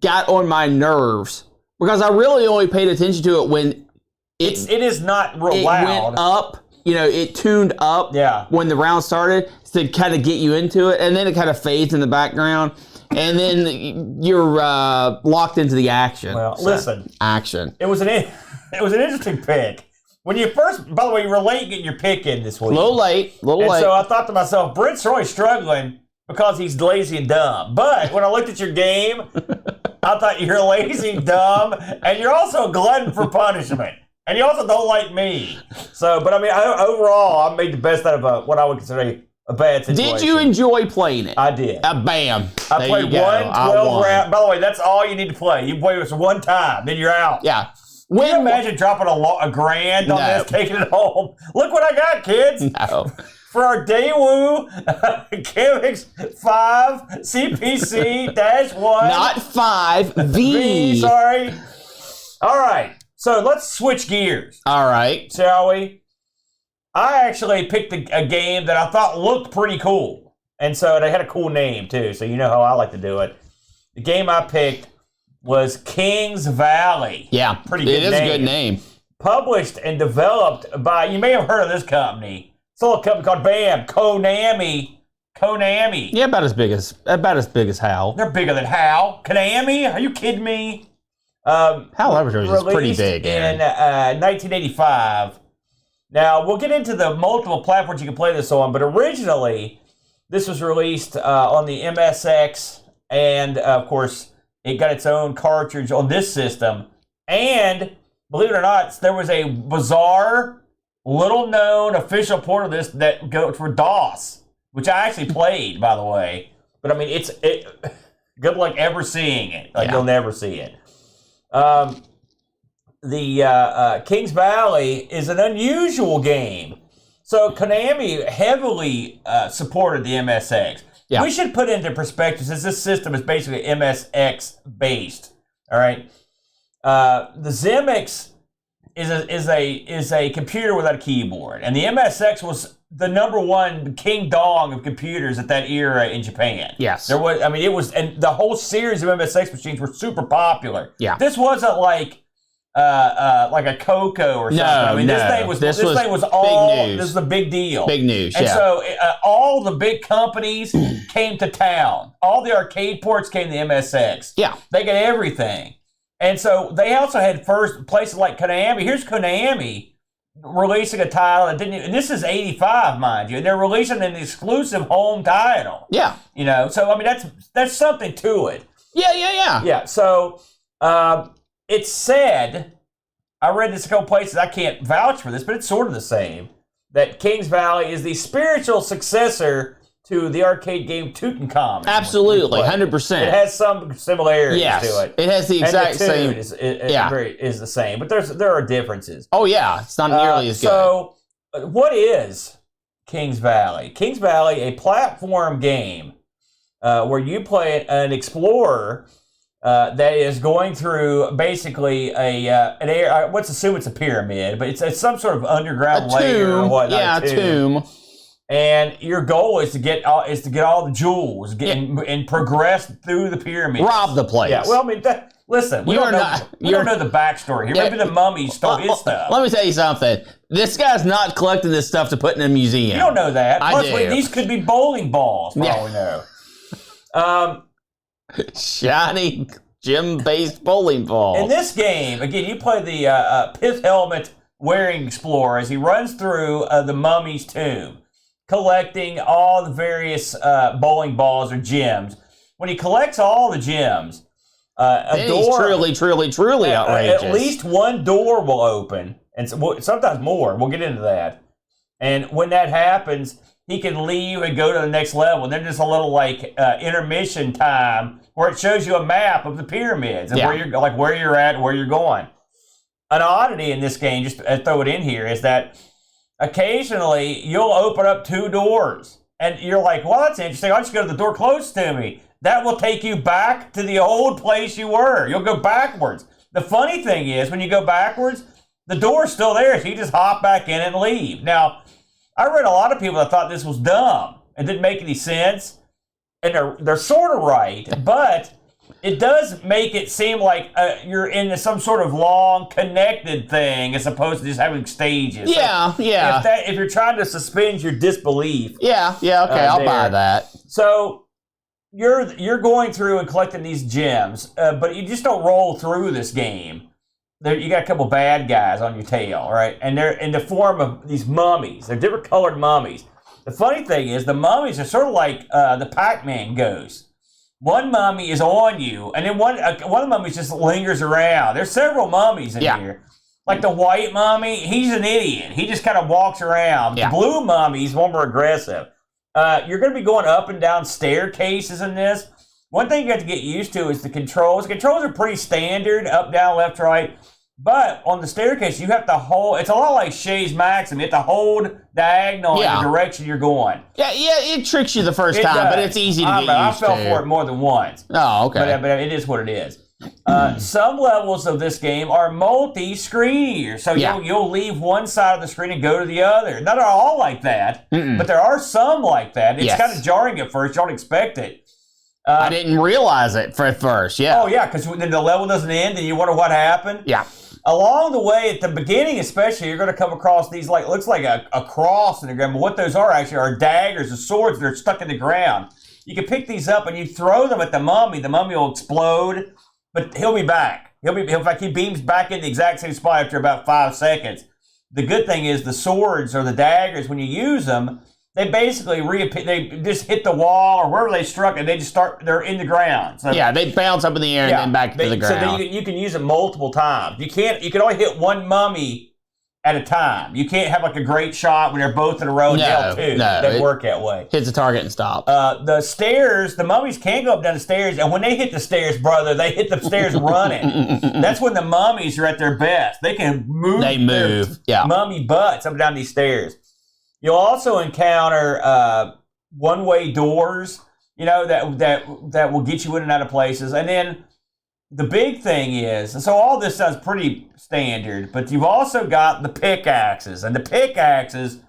got on my nerves because I really only paid attention to it when it is not real loud. It went up. It tuned up when the round started to kind of get you into it, and then it kind of fades in the background, and then you're locked into the action. Well, listen, action. It was an interesting pick. When you first, by the way, you were late getting your pick in this week. A little late. So I thought to myself, Brent's really struggling because he's lazy and dumb. But when I looked at your game, I thought you're lazy and dumb, and you're also a glutton for punishment. And you also don't like me. So, but I mean, overall, I made the best out of what I would consider a bad situation. Did you enjoy playing it? I did. Bam. I played 12 round. By the way, that's all you need to play. You play this one time, then you're out. Yeah. Can you imagine dropping a grand on this, taking it home? Look what I got, kids. No. For our Daewoo Zemmix V CPC-1. Not 5, V. Sorry. All right. So let's switch gears. All right. Shall we? I actually picked a game that I thought looked pretty cool. And so they had a cool name, too. So you know how I like to do it. The game I picked was Kings Valley. Yeah. Pretty good name. It is a good name. Published and developed by, you may have heard of this company. It's a little company called Konami. Yeah, about as big as HAL. They're bigger than HAL. Konami? Are you kidding me? HAL Laboratories is pretty big. In 1985. Now, we'll get into the multiple platforms you can play this on, but originally, this was released on the MSX, and of course, it got its own cartridge on this system. And, believe it or not, there was a bizarre, little-known official port of this that goes for DOS, which I actually played, by the way. But, I mean, good luck ever seeing it. You'll never see it. The Kings Valley is an unusual game. So Konami heavily supported the MSX. Yeah. We should put into perspective, since this system is basically MSX based. All right. The Zemmix is a computer without a keyboard, and the MSX was the #1 king dong of computers at that era in Japan. Yes. There was, I mean, it was, and the whole series of MSX machines were super popular. Yeah. This wasn't like a Coco or something. I mean, this thing was all, big news. this is a big deal. Big news, And yeah. so all the big companies came to town. All the arcade ports came to MSX. Yeah. They got everything. And so they also had first places like Konami. Here's Konami releasing a title that didn't even, and this is 85, mind you, and they're releasing an exclusive home title. Yeah. You know, so I mean that's something to it. Yeah. Yeah. So it's said, I read this a couple places, I can't vouch for this, but it's sort of the same, that Kings Valley is the spiritual successor to the arcade game Tutankhamun. Absolutely, 100%. It has some similarities to it. It has the exact same. Is the same, but there are differences. Oh yeah, it's not nearly as good. So, what is Kings Valley? Kings Valley, a platform game where you play an explorer that is going through basically let's assume it's a pyramid, but it's some sort of underground layer or whatnot. Yeah, a tomb. And your goal is to get all the jewels, and progress through the pyramid. Rob the place. Yeah. Well, I mean, listen, we don't know the backstory here. Maybe the mummy stole his stuff. Let me tell you something. This guy's not collecting this stuff to put in a museum. You don't know that. I do. These could be bowling balls, for all we know. Shiny gem-based bowling balls. In this game, again, you play the pith helmet wearing explorer as he runs through the mummy's tomb, collecting all the various bowling balls or gems. When he collects all the gems, he's truly outrageous. At least one door will open, and sometimes more. We'll get into that. And when that happens, he can leave and go to the next level. And then there's a little intermission time where it shows you a map of the pyramids and where you're at and where you're going. An oddity in this game, just to throw it in here, is that occasionally you'll open up 2 doors and you're like, well, that's interesting. I'll just go to the door close to me. That will take you back to the old place you were. You'll go backwards. The funny thing is, when you go backwards, the door's still there, so you just hop back in and leave. Now, I read a lot of people that thought this was dumb and didn't make any sense, and they're sort of right, but it does make it seem like you're in some sort of long, connected thing as opposed to just having stages. Yeah. If you're trying to suspend your disbelief. Yeah, okay, I'll buy that. So you're going through and collecting these gems, but you just don't roll through this game. You got a couple bad guys on your tail, right? And they're in the form of these mummies. They're different colored mummies. The funny thing is, the mummies are sort of like the Pac-Man ghosts. One mummy is on you, and then one of the mummies just lingers around. There's several mummies in here. Like the white mummy, he's an idiot. He just kind of walks around. The blue mummy's one more aggressive. You're going to be going up and down staircases in this. One thing you have to get used to is the controls. The controls are pretty standard, up, down, left, right. But on the staircase, you have to hold. It's a lot like Shay's Maxim. You have to hold diagonal in the direction you're going. Yeah, it tricks you the first time, but it's easy to get used to. I fell for it more than once. Oh, okay. But it is what it is. Some levels of this game are multi-screen. So you'll leave one side of the screen and go to the other. Not all like that, but there are some like that. It's kind of jarring at first. You don't expect it. I didn't realize it at first, Oh, yeah, because then the level doesn't end and you wonder what happened. Yeah. Along the way, at the beginning especially, you're going to come across these, looks like a cross in the ground, but what those are actually are daggers or swords that are stuck in the ground. You can pick these up and you throw them at the mummy will explode, but he'll be back. In fact, he beams back in the exact same spot after about 5 seconds. The good thing is the swords or the daggers, when you use them, they basically reappear. They just hit the wall or wherever they struck, and they're in the ground. So, they bounce up in the air and then back to the ground. So you can use them multiple times. You can only hit one mummy at a time. You can't have a great shot when they're both in a row and L2. No, they work that way. Hits the target and stop. The stairs, the mummies can't go up down the stairs, and when they hit the stairs, brother, they hit the stairs running. That's when the mummies are at their best. They can move. Their mummy butts up and down these stairs. You'll also encounter one-way doors, that will get you in and out of places. And then the big thing is, so all this sounds pretty standard, but you've also got the pickaxes, and the pickaxes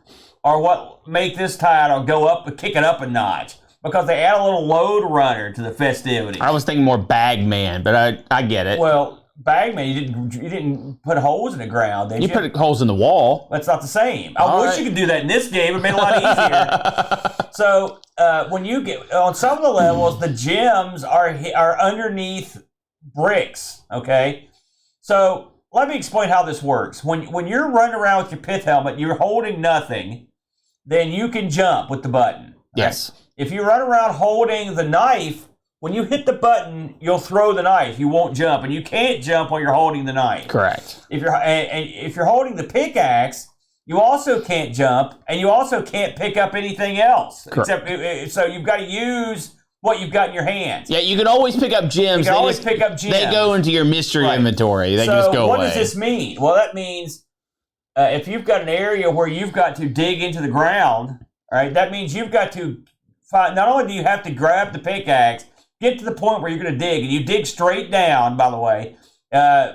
are what make this title go up, kick it up a notch, because they add a little load runner to the festivities. I was thinking more Bagman, but I get it. Well, Bagman, you didn't put holes in the ground, did you? You put holes in the wall. That's not the same. I wish you could do that in this game. It'd be a lot easier. So when you get on some of the levels, the gems are underneath bricks. Okay, so let me explain how this works. When you're running around with your pith helmet, you're holding nothing. Then you can jump with the button. Right? Yes. If you run around holding the knife, when you hit the button, you'll throw the knife. You won't jump, and you can't jump while you're holding the knife. Correct. If you're holding the pickaxe, you also can't jump, and you also can't pick up anything else. Correct. So you've got to use what you've got in your hands. Yeah, you can always pick up gems. You can always pick up gems. They go into your mystery inventory. They just go away. So what does this mean? Well, that means if you've got an area where you've got to dig into the ground, right? That means you've got to find. Not only do you have to grab the pickaxe, get to the point where you're going to dig, and you dig straight down, by the way.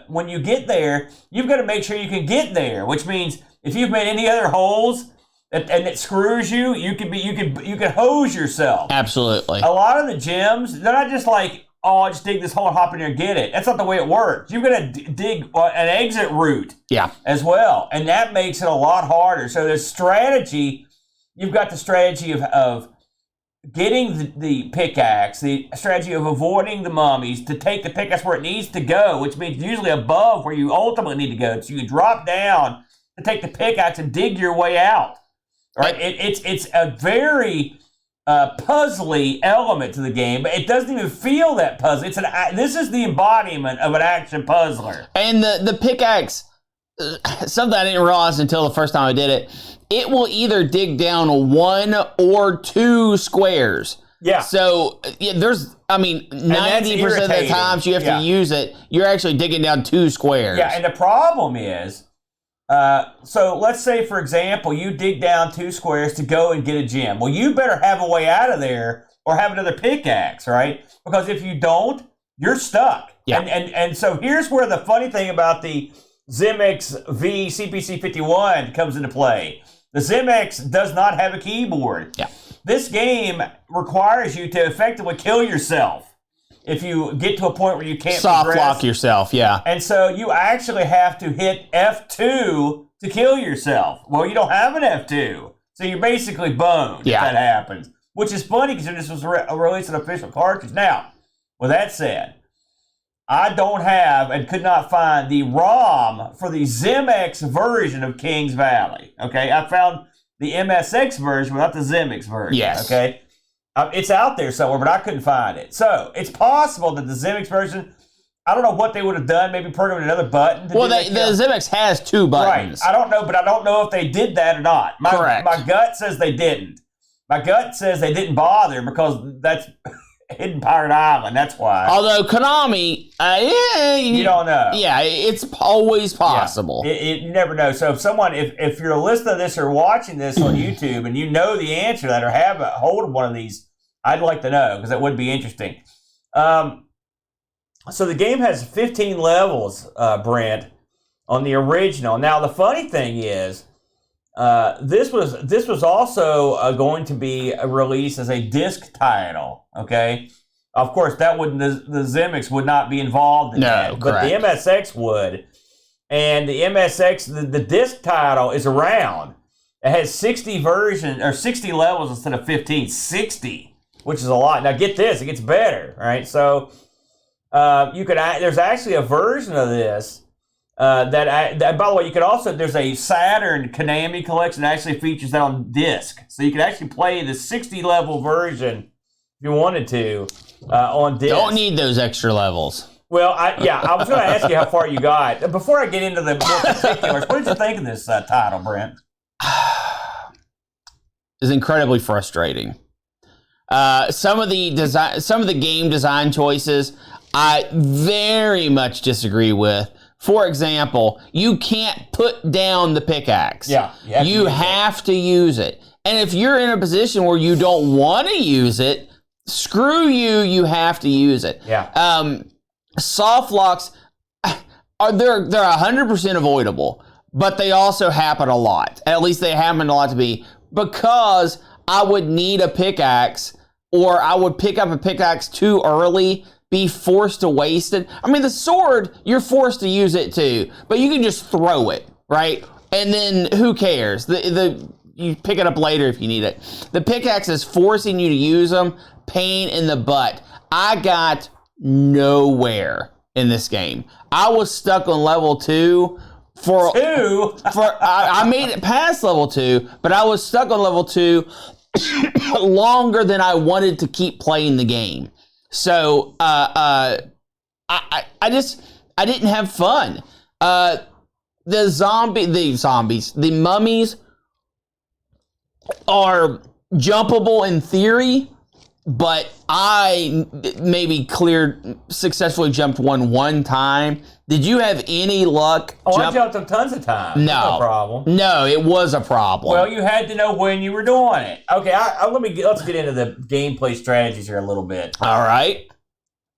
When you get there, you've got to make sure you can get there, which means if you've made any other holes and it screws you, you can hose yourself. Absolutely. A lot of the gems, they're not just like, oh, I'll just dig this hole and hop in there and get it. That's not the way it works. You've got to dig an exit route as well, and that makes it a lot harder. So there's strategy. You've got the strategy of getting the pickaxe, the strategy of avoiding the mummies to take the pickaxe where it needs to go, which means usually above where you ultimately need to go. So you can drop down to take the pickaxe and dig your way out. Right? It's a very puzzly element to the game, but it doesn't even feel that puzzly. This is the embodiment of an action puzzler. And the pickaxe, something I didn't realize until the first time I did it, it will either dig down 1 or 2 squares. Yeah. So there's, 90% of the times you have to use it, you're actually digging down 2 squares. Yeah, and the problem is, so let's say, for example, you dig down 2 squares to go and get a gem. Well, you better have a way out of there or have another pickaxe, right? Because if you don't, you're stuck. Yeah. And so here's where the funny thing about the Zemmix V CPC-51 comes into play. The Zemmix does not have a keyboard. Yeah. This game requires you to effectively kill yourself if you get to a point where you can't soft progress. lock yourself, yeah. And so you actually have to hit F2 to kill yourself. Well, you don't have an F2, so you're basically boned if that happens. Which is funny because this was released an official cartridge. Now, with that said, I don't have and could not find the ROM for the Zemmix version of Kings Valley. Okay, I found the MSX version, but not the Zemmix version. Yes. Okay, it's out there somewhere, but I couldn't find it. So it's possible that the Zemmix version, I don't know what they would have done. Maybe programmed another button. Well, the Zemmix has 2 buttons. Right. I don't know, but I don't know if they did that or not. Correct. My gut says they didn't. My gut says they didn't bother because that's Hidden Pirate Island, that's why. Although Konami, you don't know. Yeah, it's always possible. Yeah, you never know. So if you're listening to this or watching this on YouTube and you know the answer to that or have a hold of one of these, I'd like to know because that would be interesting. So the game has 15 levels, Brent, on the original. Now the funny thing is, this was also going to be released as a disc title. Okay, of course that wouldn't the Zemmix would not be involved in that, but the MSX would, and the MSX the disc title is around. It has 60 levels instead of 15, 60, which is a lot. Now get this, it gets better, right? So there's actually a version of this. That by the way, you could also, there's a Saturn Konami collection that actually features that on disc. So you could actually play the 60 level version if you wanted to on disc. Don't need those extra levels. Well, I was going to ask you how far you got. Before I get into the more particulars, what did you think of this title, Brent? It's incredibly frustrating. Some of the game design choices I very much disagree with. for example, you can't put down the pickaxe. Yeah. You have to use it. And if you're in a position where you don't want to use it, screw you, you have to use it. Yeah. Soft locks, they're 100% avoidable, but they also happen a lot. At least they happen a lot to me, because I would need a pickaxe, or I would pick up a pickaxe too early, be forced to waste it. I mean, the sword, you're forced to use it too, but you can just throw it, right? And then who cares? You pick it up later if you need it. The pickaxe is forcing you to use them. Pain in the butt. I got nowhere in this game. I was stuck on level 2 for 2. I made it past level 2, but I was stuck on level 2 longer than I wanted to keep playing the game. So I didn't have fun. The mummies are jumpable in theory, but I maybe successfully jumped one time. Did you have any luck? I jumped them tons of times. No problem. No, it was a problem. Well, you had to know when you were doing it. Okay, let's get into the gameplay strategies here a little bit. All right.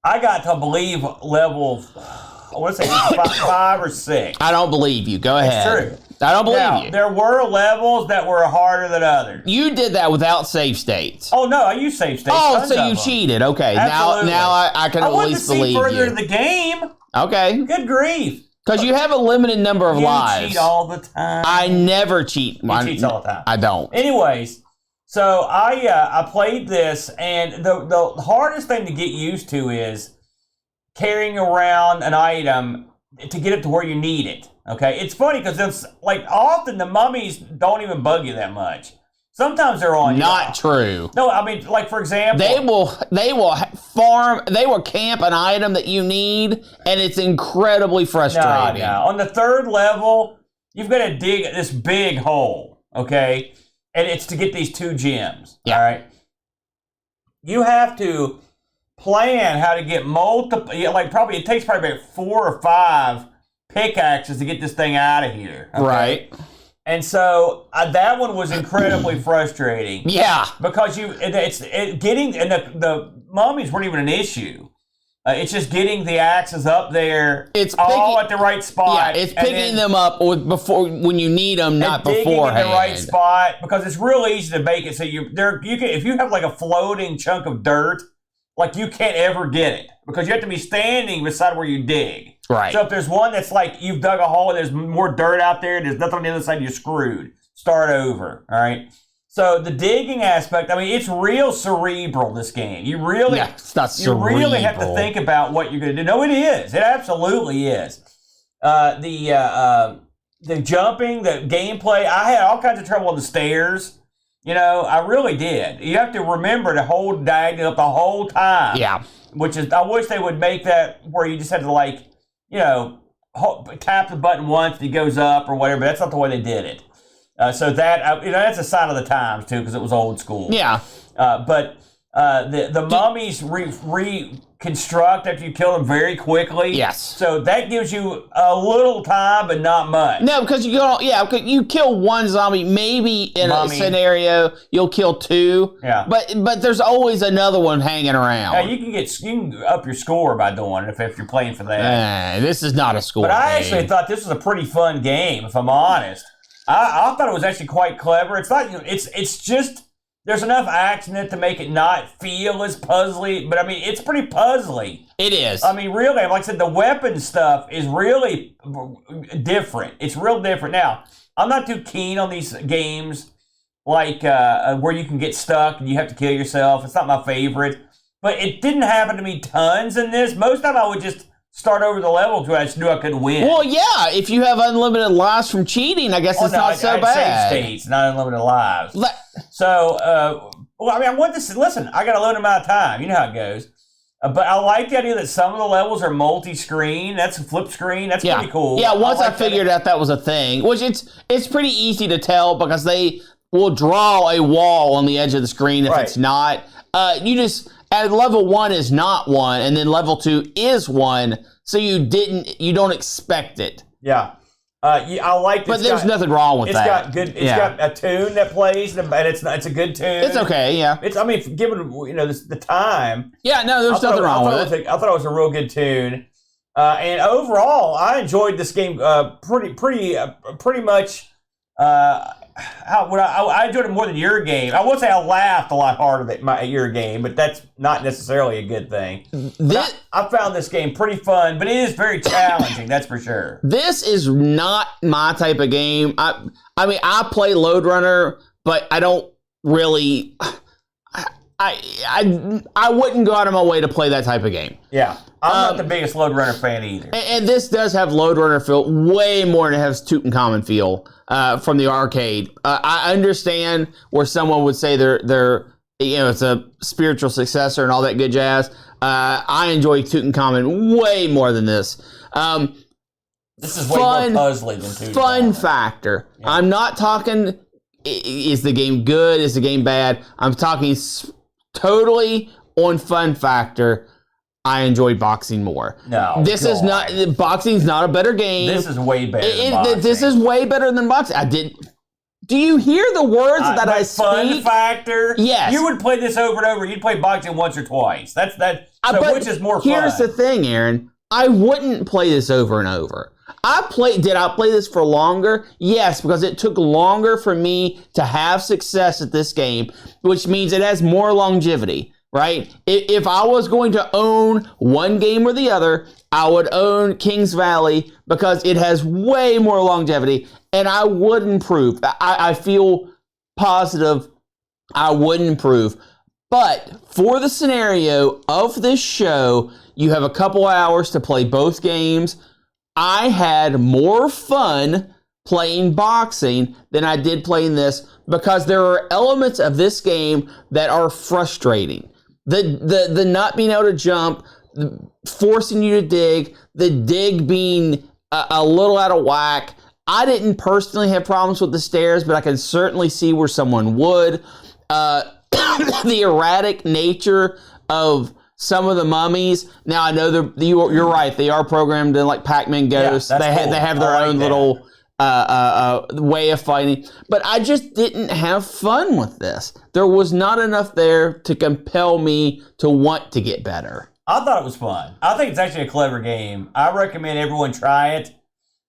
I got to believe level, I want to say 5 or 6. I don't believe you. Go ahead. It's true. I don't believe Now, you. there were levels that were harder than others. You did that without save states. Oh, no, I use save states. Oh, tons so of you them. cheated. Okay, Absolutely. now I can at least believe you. I want to see further in the game. Okay. Good grief. Because you have a limited number of lives. You cheat all the time. I never cheat. He cheats all the time. I don't. Anyways, so I played this, and the hardest thing to get used to is carrying around an item to get it to where you need it. Okay, it's funny because it's like often the mummies don't even bug you that much. Sometimes they're on. Not true. No, I mean, like for example, they will camp an item that you need, and it's incredibly frustrating. No. On the 3rd level, you've got to dig this big hole. Okay, and it's to get these 2 gems. Yeah. All right. You have to plan how to get multiple. It takes probably about 4 or 5 pickaxes to get this thing out of here. Okay? Right. And so that one was incredibly frustrating. Yeah. Because the mummies weren't even an issue. It's just getting the axes up there. It's all at the right spot. Yeah, it's picking them up when you need them, not beforehand. In the right spot, because it's real easy to make it so if you have like a floating chunk of dirt, like you can't ever get it because you have to be standing beside where you dig. Right. So if there's one that's like you've dug a hole and there's more dirt out there, there's nothing on the other side, you're screwed. Start over. All right. So the digging aspect, I mean, it's real cerebral, this game. You really, it's not cerebral. You really have to think about what you're going to do. No, it is. It absolutely is. The jumping, the gameplay, I had all kinds of trouble on the stairs. You know, I really did. You have to remember to hold diagonal up the whole time. Yeah. Which is, I wish they would make that where you just had to tap the button once and it goes up or whatever. But that's not the way they did it. So that, that's a sign of the times too, because it was old school. Yeah. But the mummies reconstruct after you kill them very quickly. Yes. So that gives you a little time, but not much. No, because you kill one zombie, maybe in a scenario you'll kill 2. Yeah. But there's always another one hanging around. Yeah, you can up your score by doing it if you're playing for that. This is not a score. But I actually thought this was a pretty fun game, if I'm honest. I thought it was actually quite clever. It's not. It's just there's enough action in it to make it not feel as puzzly. But I mean, it's pretty puzzly. It is. I mean, really, like I said, the weapon stuff is really different. It's real different. Now, I'm not too keen on these games like where you can get stuck and you have to kill yourself. It's not my favorite. But it didn't happen to me tons in this. Most of the time, I would just start over the level because I just knew I could win. Well, yeah, if you have unlimited lives from cheating, I guess it's not so bad. Save states, not unlimited lives. So, I want this. Listen, I got a limited amount of time. You know how it goes. But I like the idea that some of the levels are multi-screen. That's a flip screen. That's pretty cool. Yeah, once I figured out that was a thing, which it's pretty easy to tell because they will draw a wall on the edge of the screen if it's not. At level 1 is not 1, and then level 2 is 1. so you don't expect it. Yeah. I like this. But there's nothing wrong with that. It's got a tune that plays, and it's a good tune. It's okay, yeah. Given the time. Yeah, no, there's nothing wrong with it. I thought it was a real good tune, and overall, I enjoyed this game pretty much. I enjoyed it more than your game. I would say I laughed a lot harder at your game, but that's not necessarily a good thing. I found this game pretty fun, but it is very challenging, that's for sure. This is not my type of game. I play Lode Runner, but I don't really... I wouldn't go out of my way to play that type of game. Yeah. I'm not the biggest Lode Runner fan either. And this does have Lode Runner feel way more than it has Tutankhamun feel from the arcade. I understand where someone would say they're it's a spiritual successor and all that good jazz. I enjoy Tutankhamun way more than this. This is way more puzzly than Tutankhamun. Fun factor. Yeah. I'm not talking, is the game good? Is the game bad? I'm talking totally on fun factor. I enjoy boxing more. No, boxing's not a better game. This is way better than boxing. This is way better than boxing. Do you hear the words that I speak? Fun factor? Yes. You would play this over and over. You'd play boxing once or twice. Which is more fun? Here's the thing, Aaron. I wouldn't play this over and over. Did I play this for longer? Yes, because it took longer for me to have success at this game, which means it has more longevity. Right? If I was going to own one game or the other, I would own Kings Valley because it has way more longevity, and I would improve. I feel positive I would improve. But for the scenario of this show, you have a couple hours to play both games. I had more fun playing boxing than I did playing this because there are elements of this game that are frustrating. The not being able to jump, forcing you to dig, the dig being a little out of whack. I didn't personally have problems with the stairs, but I can certainly see where someone would. The erratic nature of some of the mummies. Now I know you're right. They are programmed in like Pac-Man Ghosts. Yeah, they have their own little way of fighting. But I just didn't have fun with this. There was not enough there to compel me to want to get better. I thought it was fun. I think it's actually a clever game. I recommend everyone try it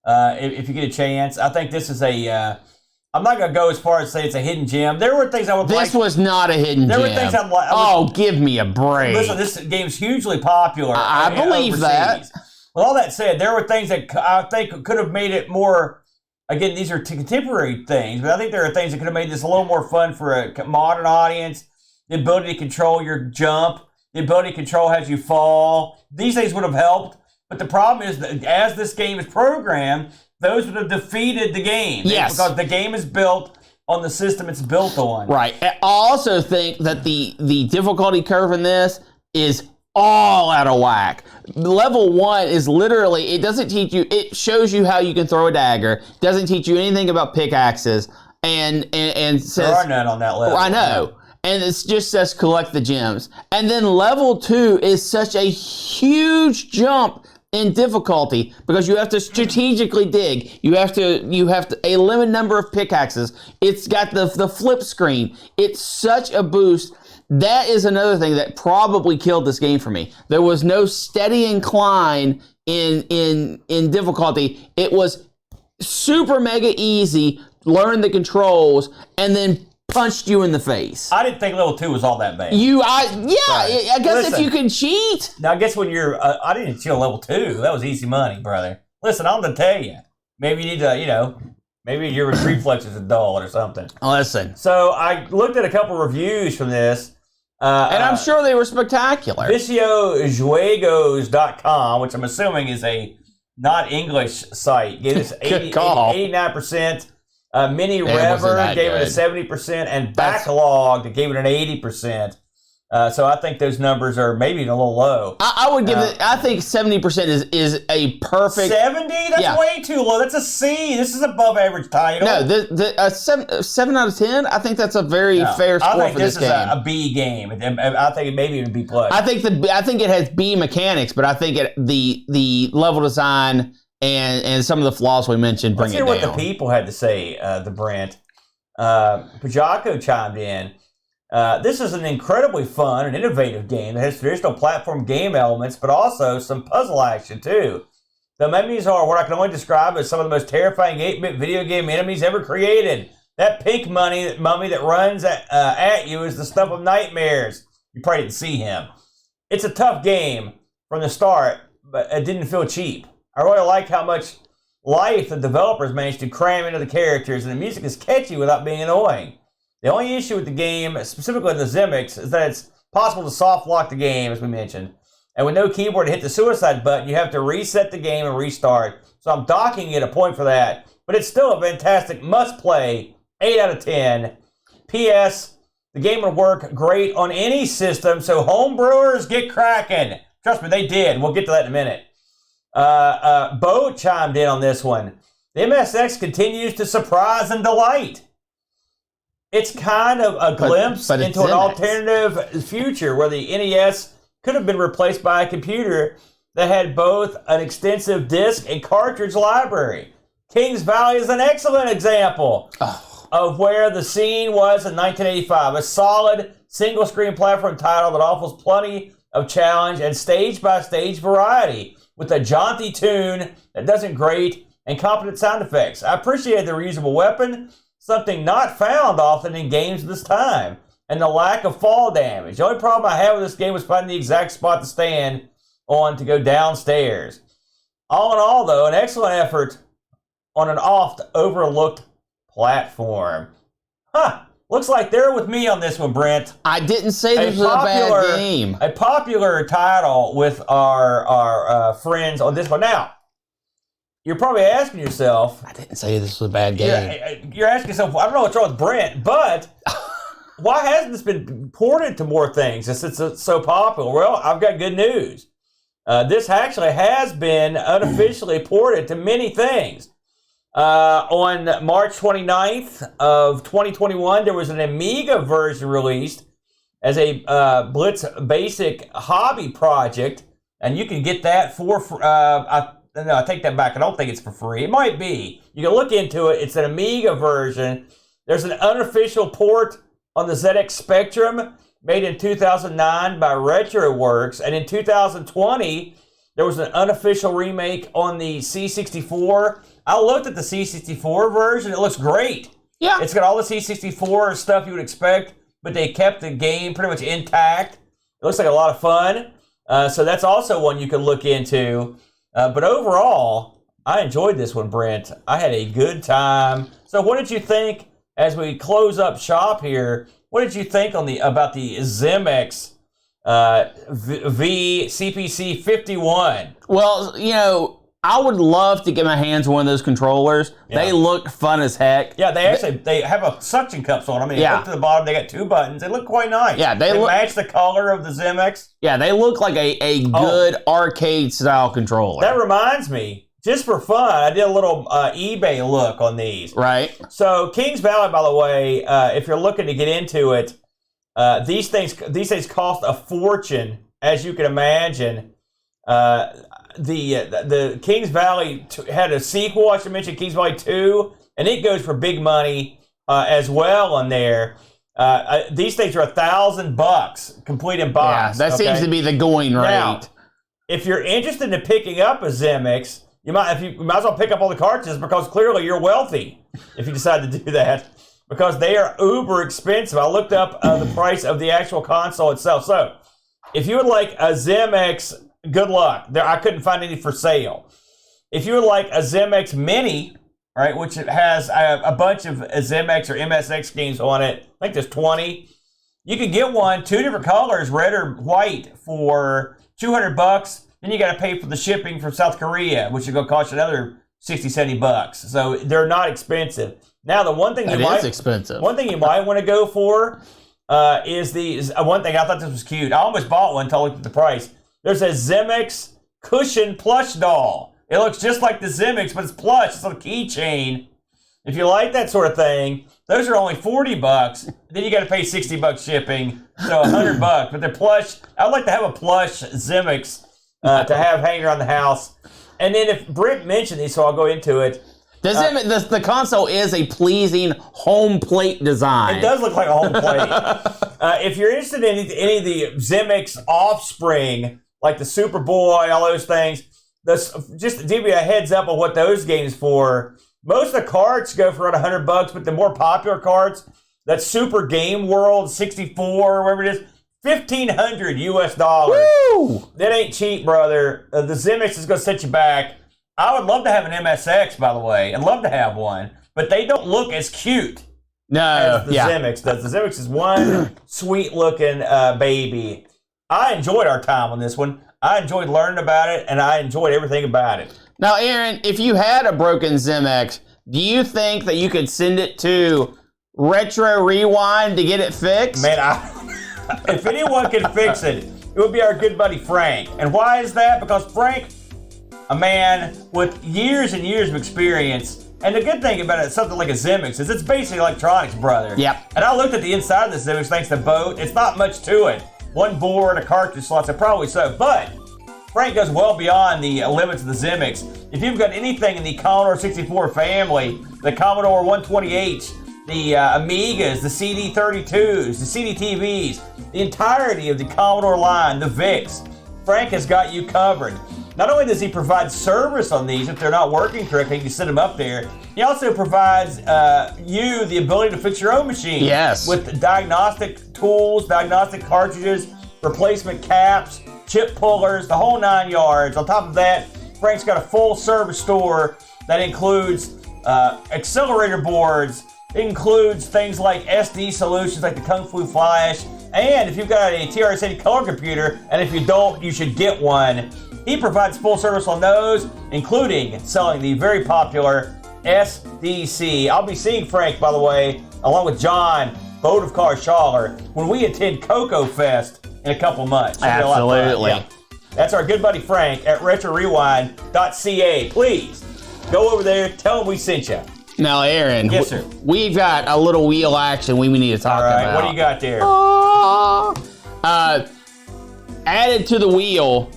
if you get a chance. I think this is I'm not going to go as far as say it's a hidden gem. There were things I would like. This was not a hidden gem. There were things I'd like. Oh, give me a break. Listen, this game's hugely popular. I believe overseas. That. With all that said, there were things that I think could have made it more. Again, these are contemporary things, but I think there are things that could have made this a little more fun for a modern audience. The ability to control your jump, the ability to control as you fall. These things would have helped, but the problem is that as this game is programmed, those would have defeated the game. Yes. Because the game is built on the system it's built on. Right. I also think that the difficulty curve in this is all out of whack. Level 1 is literally, it doesn't teach you, it shows you how you can throw a dagger. It doesn't teach you anything about pickaxes. And says, there are none on that level. I know. And it just says collect the gems. And then level 2 is such a huge jump in difficulty because you have to strategically dig. You have to a limited number of pickaxes. It's got the flip screen. It's such a boost. That is another thing that probably killed this game for me. There was no steady incline in difficulty. It was super mega easy, learn the controls, and then punched you in the face. I didn't think level 2 was all that bad. I guess listen, if you can cheat. Now, I guess when you're, I didn't cheat on level 2. That was easy money, brother. Listen, I'm going to tell you. Maybe you need to, maybe your reflexes are dull or something. Listen. So I looked at a couple reviews from this. And I'm sure they were spectacular. VicioJuegos.com, which I'm assuming is a not English site, gave us 89%. Mini Rever gave it a 70%, and Backlog that gave it an 80%. So I think those numbers are maybe a little low. I would give it. I think 70% is a perfect 70. That's way too low. That's a C. This is above average title. No, seven out of 10. I think that's a very fair score for this game. I think this is a B game. I think it maybe even B plus. I think it has B mechanics, but I think the level design and some of the flaws we mentioned bring it down. Let's hear what the people had to say. The Brent Pajako chimed in. This is an incredibly fun and innovative game that has traditional platform game elements, but also some puzzle action, too. The enemies are what I can only describe as some of the most terrifying 8-bit video game enemies ever created. That pink mummy that runs at you is the stuff of nightmares. You probably didn't see him. It's a tough game from the start, but it didn't feel cheap. I really like how much life the developers managed to cram into the characters, and the music is catchy without being annoying. The only issue with the game, specifically in the Zemmix, is that it's possible to soft lock the game, as we mentioned. And with no keyboard to hit the suicide button, you have to reset the game and restart. So I'm docking it a point for that. But it's still a fantastic must-play, 8 out of 10. P.S. The game would work great on any system, so homebrewers get cracking. Trust me, they did. We'll get to that in a minute. Bo chimed in on this one. The MSX continues to surprise and delight. It's kind of a glimpse into an alternative future where the NES could have been replaced by a computer that had both an extensive disc and cartridge library. Kings Valley is an excellent example of where the scene was in 1985. A solid single-screen platform title that offers plenty of challenge and stage-by-stage variety with a jaunty tune that doesn't grate and competent sound effects. I appreciate the reusable weapon, something not found often in games of this time, and the lack of fall damage. The only problem I had with this game was finding the exact spot to stand on to go downstairs. All in all, though, an excellent effort on an oft-overlooked platform. Looks like they're with me on this one, Brent. I didn't say this was a bad game. A popular title with our friends on this one. Now, you're probably asking yourself... I didn't say this was a bad game. You're asking yourself, I don't know what's wrong with Brent, but why hasn't this been ported to more things since it's so popular? Well, I've got good news. This actually has been unofficially ported to many things. On March 29th of 2021, there was an Amiga version released as a Blitz Basic hobby project, and you can get that for... No, I take that back. I don't think it's for free. It might be. You can look into it. It's an Amiga version. There's an unofficial port on the ZX Spectrum made in 2009 by RetroWorks. And in 2020, there was an unofficial remake on the C64. I looked at the C64 version. It looks great. Yeah. It's got all the C64 stuff you would expect, but they kept the game pretty much intact. It looks like a lot of fun. So that's also one you can look into. But overall, I enjoyed this one, Brent. I had a good time. So what did you think as we close up shop here? What did you think about the Zemmix V CPC-51? Well, I would love to get my hands on one of those controllers. Yeah. They look fun as heck. Yeah, they have a suction cups on them. I mean, look to the bottom, they got 2 buttons. They look quite nice. Yeah, they match the color of the Zemmix. Yeah, they look like a good arcade-style controller. That reminds me, just for fun, I did a little eBay look on these. Right. So, Kings Valley, by the way, if you're looking to get into it, these things cost a fortune, as you can imagine. The Kings Valley had a sequel, I should mention, Kings Valley 2, and it goes for big money as well on there. These things are $1,000 complete in box. Yeah, that seems to be the going rate. Now, if you're interested in picking up a Zemmix, you might as well pick up all the cartridges because clearly you're wealthy if you decide to do that because they are uber expensive. I looked up the price of the actual console itself. So if you would like a Zemmix, good luck. I couldn't find any for sale. If you would like a Zemmix Mini, right, which has a bunch of Zemmix or MSX games on it, I think there's 20. You can get one, 2 different colors, red or white, for $200. Then you got to pay for the shipping from South Korea, which is going to cost you another $60, $70. So they're not expensive. Now, the one thing is expensive. One thing you might want to go for is one thing. I thought this was cute. I almost bought one until I looked at the price. There's a Zemmix cushion plush doll. It looks just like the Zemmix, but it's plush. It's on a keychain. If you like that sort of thing, those are only $40. Then you got to pay $60 shipping, so $100. But they're plush. I'd like to have a plush Zemmix to have hanging around the house. And then if Brent mentioned these, so I'll go into it. The console is a pleasing home plate design. It does look like a home plate. If you're interested in any of the Zemmix offspring, like the Superboy, all those things, just to give you a heads up on what those games for. Most of the carts go for around $100, but the more popular carts, that Super Game World 64, whatever it is, $1,500 US. Woo! That ain't cheap, brother. The Zemmix is going to set you back. I would love to have an MSX, by the way. I'd love to have one, but they don't look as cute as the Zemmix does. The Zemmix is one sweet-looking baby. I enjoyed our time on this one. I enjoyed learning about it, and I enjoyed everything about it. Now, Aaron, if you had a broken Zemmix, do you think that you could send it to Retro Rewind to get it fixed? Man, if anyone can fix it, it would be our good buddy Frank. And why is that? Because Frank, a man with years and years of experience, and the good thing about it, something like a Zemmix, is it's basically electronics, brother. Yep. And I looked at the inside of the Zemmix thanks to Boat. It's not much to it. One board, a cartridge slot, so probably so. But Frank goes well beyond the limits of the Zemmix. If you've got anything in the Commodore 64 family, the Commodore 128, the Amigas, the CD32s, the CD-TVs, the entirety of the Commodore line, the VICs, Frank has got you covered. Not only does he provide service on these, if they're not working correctly, you can send them up there. He also provides you the ability to fix your own machine. Yes. With diagnostic tools, diagnostic cartridges, replacement caps, chip pullers, the whole 9 yards. On top of that, Frank's got a full service store that includes accelerator boards. It includes things like SD solutions like the Kung Fu Flash. And if you've got a TRS-80 color computer, and if you don't, you should get one. He provides full service on those, including selling the very popular SDC. I'll be seeing Frank, by the way, along with John, Boat of Car Schaller, when we attend Cocoa Fest in a couple months. Absolutely. Yeah. That's our good buddy Frank at RetroRewind.ca. Please go over there, tell him we sent you. Now, Aaron, yes, sir. We've got a little wheel action we need to talk about. What do you got there? Added to the wheel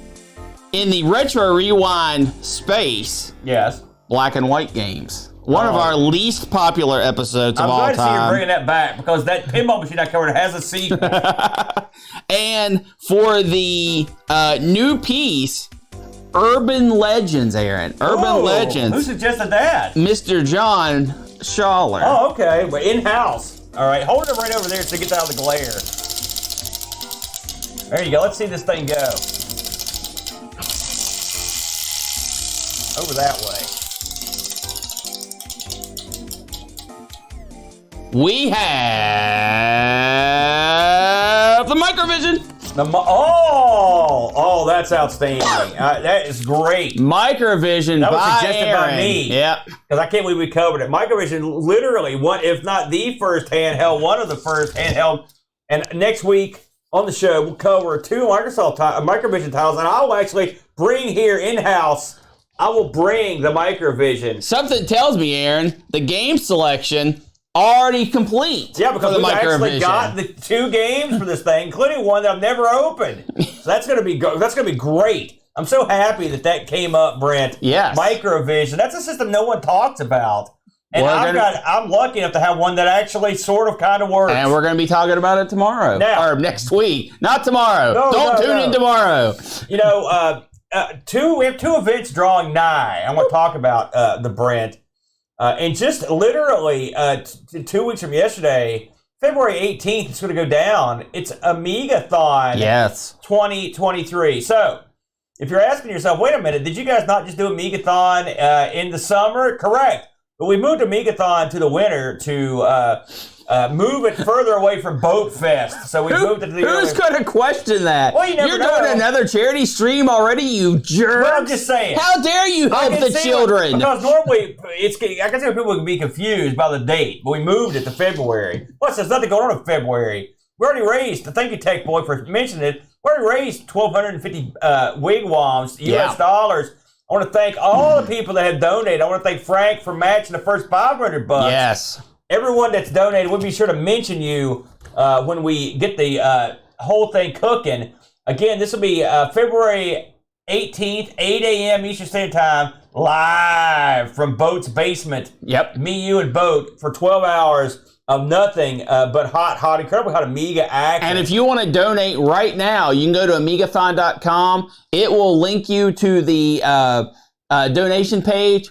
in the Retro Rewind space. Yes. Black and white games. One of our least popular episodes of all time. I'm glad to see you bringing that back because that pinball machine I covered has a sequel. And for the new piece, Urban Legends, Aaron. Urban Legends. Who suggested that? Mr. John Schaller. Oh, okay. We're in-house. All right. Hold it right over there so it gets out of the glare. There you go. Let's see this thing go. Over that way. We have the Microvision. Oh, that's outstanding. That is great. Microvision that was by suggested Aaron. by me. Yep. Because I can't believe we covered it. Microvision, literally, one, if not the first handheld, one of the first handheld. And next week on the show, we'll cover two Microvision titles, and I'll actually bring here in-house. I will bring the Microvision. Something tells me, Aaron, the game selection already complete. Yeah, because we've actually got the 2 games for this thing, including one that I've never opened. So that's gonna be great. I'm so happy that came up, Brent. Yes. Microvision. That's a system no one talks about. And I'm lucky enough to have one that actually sort of kind of works. And we're going to be talking about it tomorrow. Or next week. Not tomorrow. Don't tune in tomorrow. You know, we have 2 events drawing nigh. I want to talk about the Brent. And just literally 2 weeks from yesterday, February 18th, it's going to go down. It's Amigathon 2023. So, if you're asking yourself, wait a minute, did you guys not just do Amigathon in the summer? Correct. But we moved Amigathon to the winter to move it further away from Boat Fest. So we moved it to the Who's going to question that? Well, you're doing another charity stream already, you jerk. Well, I'm just saying. How dare you help the children? Because normally, I can see people can be confused by the date, but we moved it to February. Plus, there's nothing going on in February. We already raised, thank you, Tech Boy, for mentioning it. We already raised 1,250 wigwams, US dollars. I want to thank all the people that have donated. I want to thank Frank for matching the first $500. Yes. Everyone that's donated, we'll be sure to mention you when we get the whole thing cooking. Again, this will be February 18th, 8 a.m. Eastern Standard Time, live from Boat's basement. Yep. Me, you, and Boat for 12 hours of nothing but hot, incredibly hot Amiga action. And if you want to donate right now, you can go to amigathon.com. It will link you to the donation page.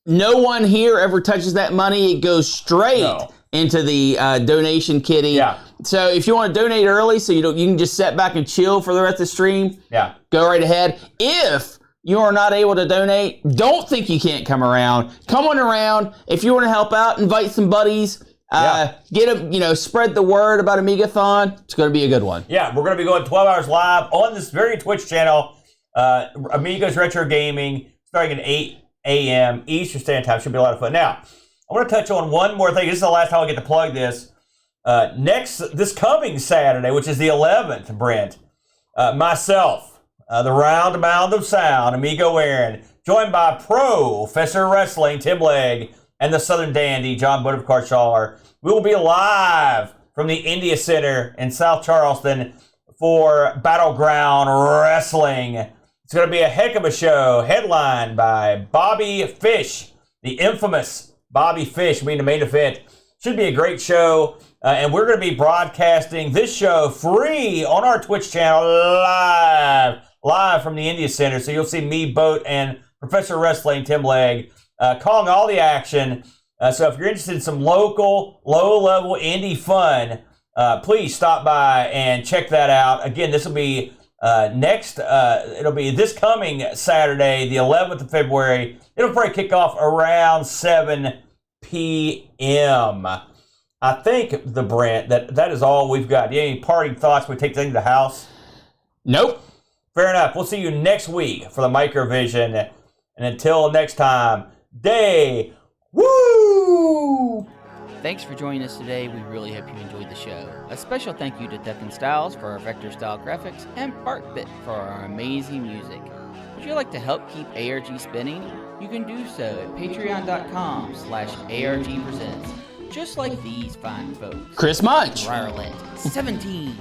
No one here ever touches that money. It goes straight into the donation kitty. Yeah. So if you want to donate early so you can just sit back and chill for the rest of the stream, go right ahead. If you are not able to donate, don't think you can't come around. Come on around. If you want to help out, invite some buddies. Spread the word about Amigathon. It's going to be a good one. Yeah, we're going to be going 12 hours live on this very Twitch channel, Amigos Retro Gaming, starting at 8 a.m. Eastern Standard Time. Should be a lot of fun. Now, I want to touch on one more thing. This is the last time I get to plug this. This coming Saturday, which is the 11th, Brent, myself, the Round Mound of Sound, Amigo Aaron, joined by Professor Wrestling, Tim Legg, and the Southern Dandy, John Butterf Carshaller. We will be live from the India Center in South Charleston for Battleground Wrestling. It's going to be a heck of a show, headlined by Bobby Fish, the infamous Bobby Fish, being the main event. Should be a great show. And we're going to be broadcasting this show free on our Twitch channel live from the India Center. So you'll see me, Boat, and Professor Wrestling, Tim Legg, calling all the action. So if you're interested in some local, low-level indie fun, please stop by and check that out. Again, this will be it'll be this coming Saturday, the 11th of February. It'll probably kick off around 7 p.m. I think, Brent, that is all we've got. Do you have any parting thoughts when we take things to the house? Nope. Fair enough. We'll see you next week for the Microvision. And until next time, Woo! Thanks for joining us today. We really hope you enjoyed the show. A special thank you to Duncan Styles for our vector style graphics and BarkBit for our amazing music. Would you like to help keep ARG spinning? You can do so at patreon.com/ARGpresents. Just like these fine folks. Chris Munch. Ireland 17.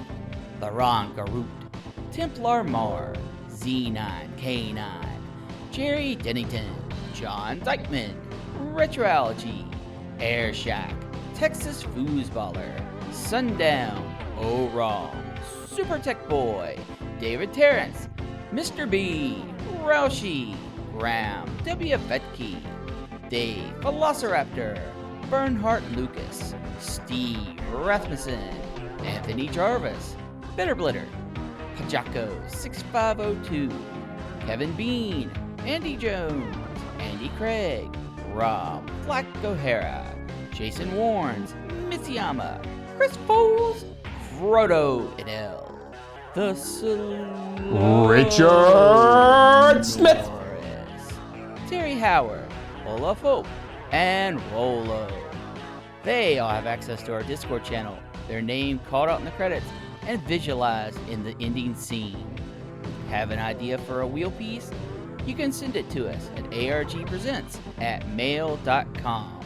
The Ron Garut. Templar Mar. Z9K9. Jerry Dennington. John Dykeman. Retroology. Air Shack. Texas Foosballer. Sundown. Oh Wrong. Super Tech Boy. David Terrence. Mr. B. Roushi. Graham W. Vetke. Dave Velociraptor. Bernhardt Lucas, Steve Rasmussen, Anthony Jarvis, Bitterblitter, Pajako 6502, Kevin Bean, Andy Jones, Andy Craig, Rob Black O'Hara, Jason Warnes, Mitsuyama, Chris Foles, Frodo Edel, the Richard Smith, Terry Howard, Olaf Hope, and Rolo. They all have access to our Discord channel, their name called out in the credits, and visualized in the ending scene. Have an idea for a wheel piece? You can send it to us at argpresents@mail.com.